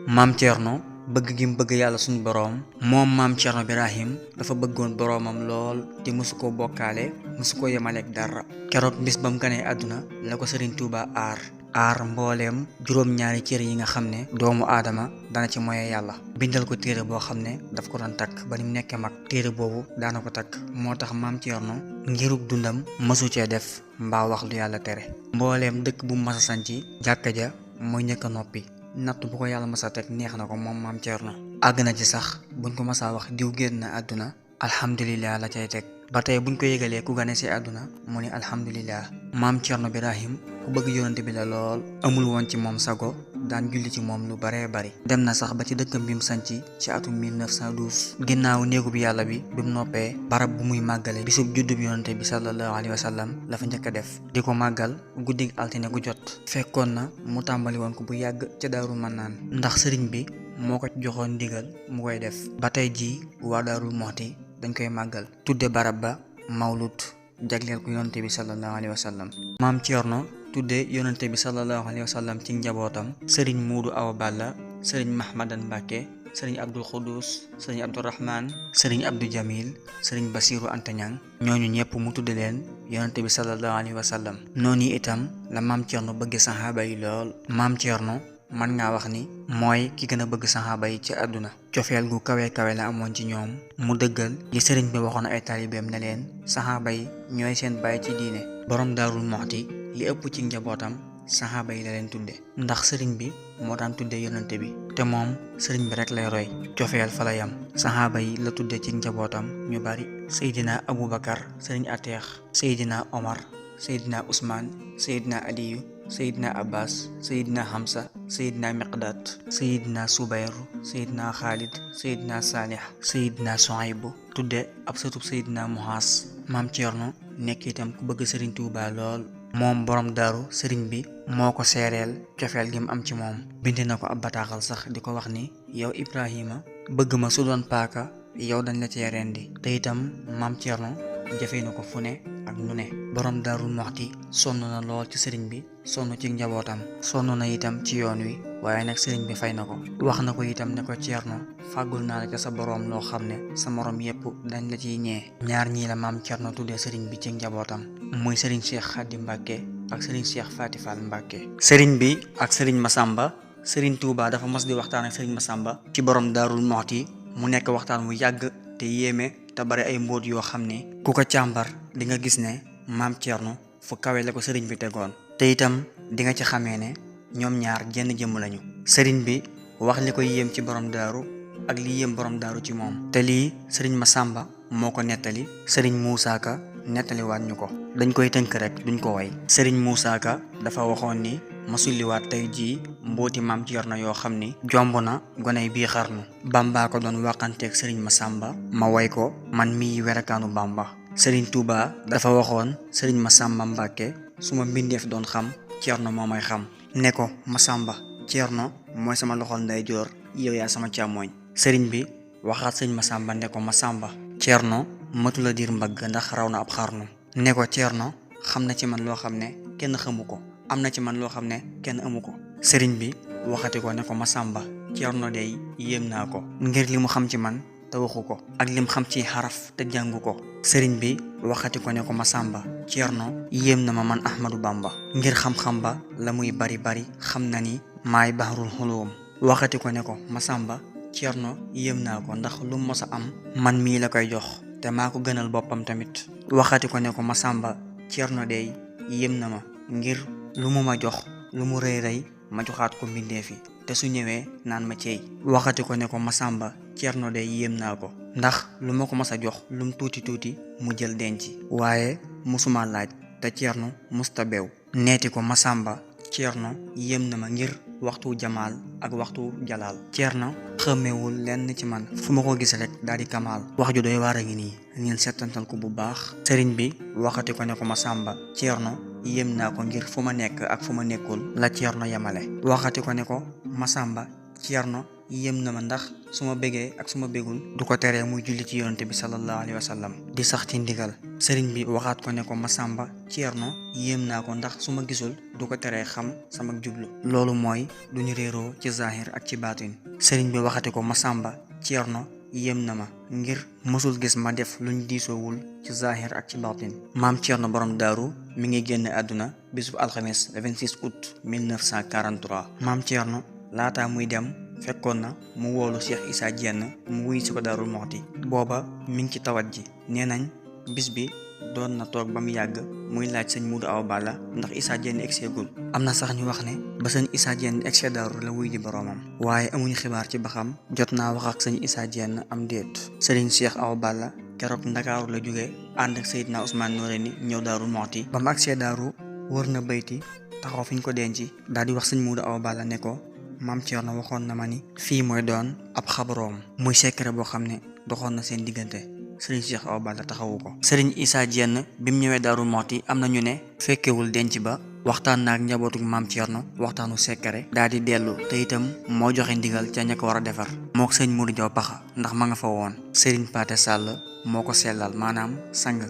maam Thierno bëgg gi mu bëgg yàlla suñu boroom moom maam Thierno Birahim dafa bëggoon boroomam lool te mësu koo bokkaale mësu koo yemaleeg dara. keroog bis ba mu ganee àdduna la ko Sëriñ Tuuba aar mbooleem juróom-ñaari cër yi nga xam ne doomu aadama dana ci moye yàlla bindal ko téere boo xam ne daf ko doon takk ba ni mu nekkee mag téere boobu daana ko takk moo tax maam Thierno ngirug dundam mësu cee def mbaa wax lu yàlla tere. mbooleem dëkk bu mas a sanci jàkka ja mooy njëkk a noppi natt bu ko yàlla masa teg neex na ko moom maam Thierno àgg na ci sax buñ ko masaa wax diw génn na àdduna alhamdulilah la cay teg ba tey buñ ko yëgalee ku gane si àdduna mu ni alhamdulilah. maam Thierno Birahim ku bëgg yonante bi la lool amul woon ci moom sago daan julli ci moom lu baree bari dem na sax ba ci dëkkam bi mu sanci ci atum 1912 ginnaaw néegu bi yàlla bi mu noppee barab bu muy màggale bisub juddub yonante bi sallallahu alayhi wa sallam la fa njëkk a def di ko màggal guddig altine gu jot. fekkoon na mu tàmbali woon ko bu yàgg ca Daaru Mannaan ndax sëriñ bi moo ko joxoon ndigal mu koy def. ba tey jii waa Daarul Muxti dañ koy màggal tudde barab ba mawlut jagleel ko yonante bi sallallahu alayhi wa sallam. maam Thierno tudde yonante bi sallallahu alayhi wa sallam ci njabootam sëriñ Muudu Awa Balla sëriñ Mahmadan Mbàkke sëriñ Abdul Xudus sëriñ Abdurahman sëriñ Abdou Jamil sëriñ Basiru Antañang ñooñu ñëpp mu tudde leen yonante bi sallallahu alayhi wa sallam. noonu itam la maam Thierno bëgg saxaaba yi lool. maam Thierno man ngaa wax ni mooy ki gën a bëgg saxaaba yi ci àdduna cofeel gu kawe la amoon ci ñoom mu dëggal li sëriñ bi waxoon ay taalibeem ne leen saxaaba yi ñooy seen baay ci diine. borom Daarul Muxti li ëpp ci njabootam saxaaba yi la leen tudde ndax sëriñ bi moo daan tudde yonante bi te moom sëriñ bi rek lay roy cofeel fa la yam. saxaaba yi la tudde ci njabootam ñu bari Seydina Aboubacar sëriñ Ateex Seydina Omar Seydina Ousmane Seydina Aliyu Seydina Abbas Seydina Hamza Seydina Miqdaat Seydina Subayru Seydina Khalid Seydina Salih Seydina Sohaybu tudde ab sëtub Seydina Muhaas. maam Thierno nekk itam ku bëgg Sëriñ Tuubaa lool. moom borom daaru sëriñ bi moo ko seereel cofeel gi mu am ci moom bind na ko ab bataaxal sax di ko wax ni yow Ibrahima bëgg ma su doon paaka yow dañ la cee rendi te itam maam Thierno jëfee na ko fu ne ak nu ne. borom Daarul Muxti sonn na lool ci sëriñ bi, sonn ci njabootam, sonn na itam ci yoon wi, waaye nag sëriñ bi fay na ko. wax na ko itam ne ko Ceerno fàggul naa la ca sa boroom loo xam ne sa moroom yépp dañ la ciy ñee. ñaar ñii la maam Ceerno tuddee sëriñ bi ci njabootam, muy sëriñ Cheikh Khady Mbacke ak sëriñ Cheikh Faty Fall Mbacke. sëriñ bi ak sëriñ Massamba, sëriñ Touba dafa mas di waxtaan ak sëriñ Massamba ci borom Daarul Muxti, mu nekk waxtaan wu yàgg te yéeme te bari ay mbóot yoo xam ne ku ko càmbar di nga gis ne maam Ceerno fu kawe la ko sëriñ bi tegoon, te itam di nga ci xamee ne ñoom ñaar jenn jëmm lañu. sëriñ bi wax li ko yéem ci borom daaru ak li yéem borom daaru ci moom, te lii sëriñ Massamba moo ko nettali, sëriñ Moussa Ka nettaliwaat ñu ko. dañ koy tënk rek duñ ko way. sëriñ Moussa Ka dafa waxoon ni ma sulliwaat tey jii mbooti maam Ceerno yoo xam ni jomb na goney bii xarnu. Bamba ko doon waxanteeg sëriñ Massamba ma way ko man mii werakaanu Bamba. sëriñ Touba dafa waxoon sëriñ Massamba Mbacke su ma mbindeef doon xam Ceerno moo may xam, ne ko Massamba Ceerno mooy sama loxol ndeyjoor, yow yaa sama càmmooñ. sëriñ bi waxaat sëriñ Massamba ne ko Massamba Ceerno matu la diir mbagg ndax raw na ab xarnu, ne ko Ceerno xam na ci man loo xam ne kenn xamu ko, am na ci man loo xam ne kenn amu ko. sëriñ bi waxati ko ne ko Massamba Ceerno dey yéem naa ko ngir li mu xam ci man te waxu ko, ak lim xam ci xaraf te jàngu ko. sëriñ bi waxati ko ne ko Massamba Ceerno yéem na ma man Ahmadu Bamba ngir xam-xam ba la muy bari bari xam na ni maay bahrul xulum. waxati ko ne ko Massamba Ceerno yéem naa ko ndax lu mos a am man mii la koy jox te maa ko gënal boppam tamit. waxati ko ne ko Massamba Ceerno dey yéem na ma ngir lu mu ma jox lu mu rëy rëy ma joxaat ko mbindeefi te su ñëwee naan ma ceey. waxati ko ne ko Massamba Ceerno dey yéem naa ko ndax lu ma ko mas a jox lu mu tuuti tuuti mu jël denc, waaye musuma laaj te Ceerno musta beew. neeti ko Massamba Ceerno yéem na ma ngir waxtu jamaal ak waxtu jalaal. Ceerno xëmmewul lenn ci man, fu ma ko gis rek daal di kamaal. wax ju doy waar a ngi nii, ngeen settantal ko bu baax. sëriñ bi waxati ko ne ko Massamba Ceerno yéem naa ko ngir fu ma nekk ak fu ma nekkul la Ceerno yemale. waxati ko ne ko Massamba Ceerno yéem na ma ndax su ma bégee ak su ma bégul du ko teree muy julli ci yonante bi sallallahu alayhi wa sallam di sax ci ndigal. sëriñ bi waxaat ko ne ko Massamba Ceerno yéem naa ko ndax su ma gisul du ko teree xam sama jublu. loolu mooy duñu réeroo ci zahir ak ci baatin. sëriñ bi waxati ko Massamba Ceerno yéem na ma ngir mësul gis ma def luñ diisoowul ci zahir ak ci baatin. maam Ceerno borom daaru mi ngi génn àdduna bisub alxames 26 août 1943. maam Ceerno laata muy dem fekkoon na mu woolu Cheikh Issa Diène mu wuy si ko Daarul Muxti. booba mi ngi ci tawat ji. nee nañ bis bi doon na toog ba mu yàgg muy laaj sëñ Muudu Awa Balla ndax Issa Diène egseegul. am na sax ñu wax ne ba sëñ Issa Diène egse Daaru la wuy di boroomam, waaye amuñu xibaar ci ba xam jot naa wax ak sëñ Issa Diène am déet. sëriñ Cheikh Awa Balla keroog Ndakaaru la jóge ànd ak Seydina Ousmane Noreyni ñëw Daarul Muxti. ba mu agsee Daaru wër na bayti taxaw fi ñu ko denc daal di wax sëñ Muudu Awa Balla ne ko maam Ceerno waxoon na ma ni fii mooy doon ab xabaroom, muy secret boo xam ne doxoon na seen diggante. sëriñ Cheikh Awa Balla taxawu ko. sëriñ Issa Diène bi mu ñëwee Daarul Muxti am na ñu ne fekkewul denc ba, waxtaan naak njabootug maam Ceerno waxtaanu secret daal di dellu, te itam moo joxe ndigal ca ña ko war a defar mook sëñ Modou Diaw Paxa ndax ma nga fa woon. sëriñ Paate Sall moo ko sellal maanaam sang,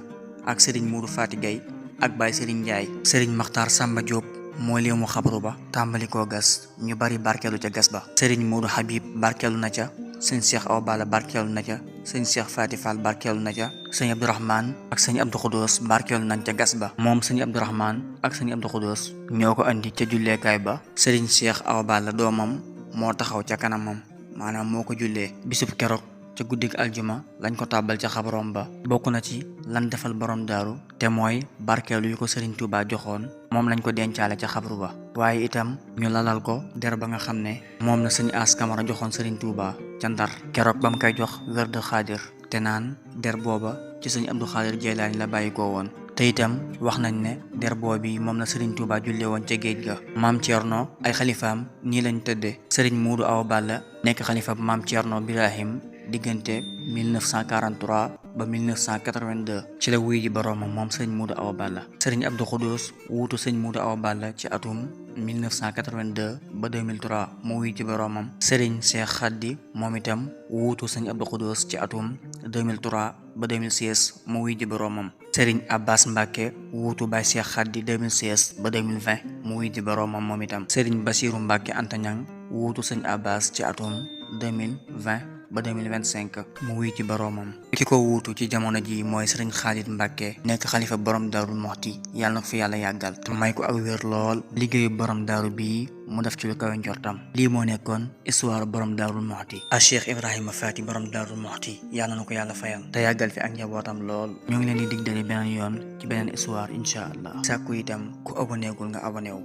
ak sëriñ Modou Fati Gaye ak Baye sëriñ Ndiaye. sëriñ Maxtaar Samba Diop moo léemu xabru ba tàmbali koo gas, ñu bari barkeelu ca gas ba. sëriñ Modou Habib barkeelu na ca, sëñ Cheikh Awa Balla barkeelu na ca, sëñ Cheikh Faty Fall barkeelu na ca, sëñ Abdourahmane ak sëñ Abdou Khoudous barkeelu nañ ca gas ba. moom sëñ Abdourahmane ak sëñ Abdou Khoudous ñoo ko andi ca julleekaay ba. sëriñ Cheikh Awa Balla doomam moo taxaw ca kanamam, maanaam moo ko jullee. bisub keroog ca guddig aljuma lañ ko tàbbal ca xabroom ba. bokk na ci lan defal borom daaru te mooy barkeelu yu ko sëriñ Touba joxoon, moom lañ ko dencaale ca xabru ba. waaye itam ñu lalal ko der ba nga xam ne moom la sëñ As Kamara joxoon sëriñ Touba ca Ndar keroog ba mu koy jox werd xaadir, te naan der booba ci sëñ Abdou Xaadir Jeylaani la bàyyi ko woon. te itam wax nañ ne der boobi moom la sëriñ Touba julle woon ca géej ga. maam Ceerno ay xalifaam nii lañ tëddee. sëriñ Muudu Awa Balla nekk xalifa maam Ceerno Birahim diggante 1943 ba 1982 ci la wuy ji boroomam moom sëñ Muudu Awa Balla. sëriñ Abdou Khoudous wuutu sëñ Muudu Awa Balla ci atum 1982 ba 2003 mu wuy ci boroomam. Serigne Cheikh Khady moom itam wuutu sëñ Abdou Khoudous ci atum 2003 ba 2016 mu wuy ji boroomam. Serigne Abbas Mbacke wuutu Baye Cheikh Khady 2016 ba 2020 mu wuy ji boroomam moom itam. Serigne Bassirou Mbacke Anta Niang wuutu sëñ Abbas ci atum 2020 ba 2025 mu wuy ci boroomam. ki ko wuutu ci jamono ji mooy Serigne Khalid Mbacke nekk xalifa borom Daaru Muxti yàlla na ko fi yàlla yàggal te may ko ak wér lool. liggéeyu borom daaru bii mu def ci lu kawe njortam. lii moo nekkoon histoire borom Daaru Muxti a Cheikh Ibrahima Faty borom Daaru Muxti yàlla na ko yàlla fayal te yàggal fi ak njabootam lool. ñoo ngi leen di dig dale beneen yoon ci beneen histoire incha allah. sàkku itam ku abonné gul nga abonné wu.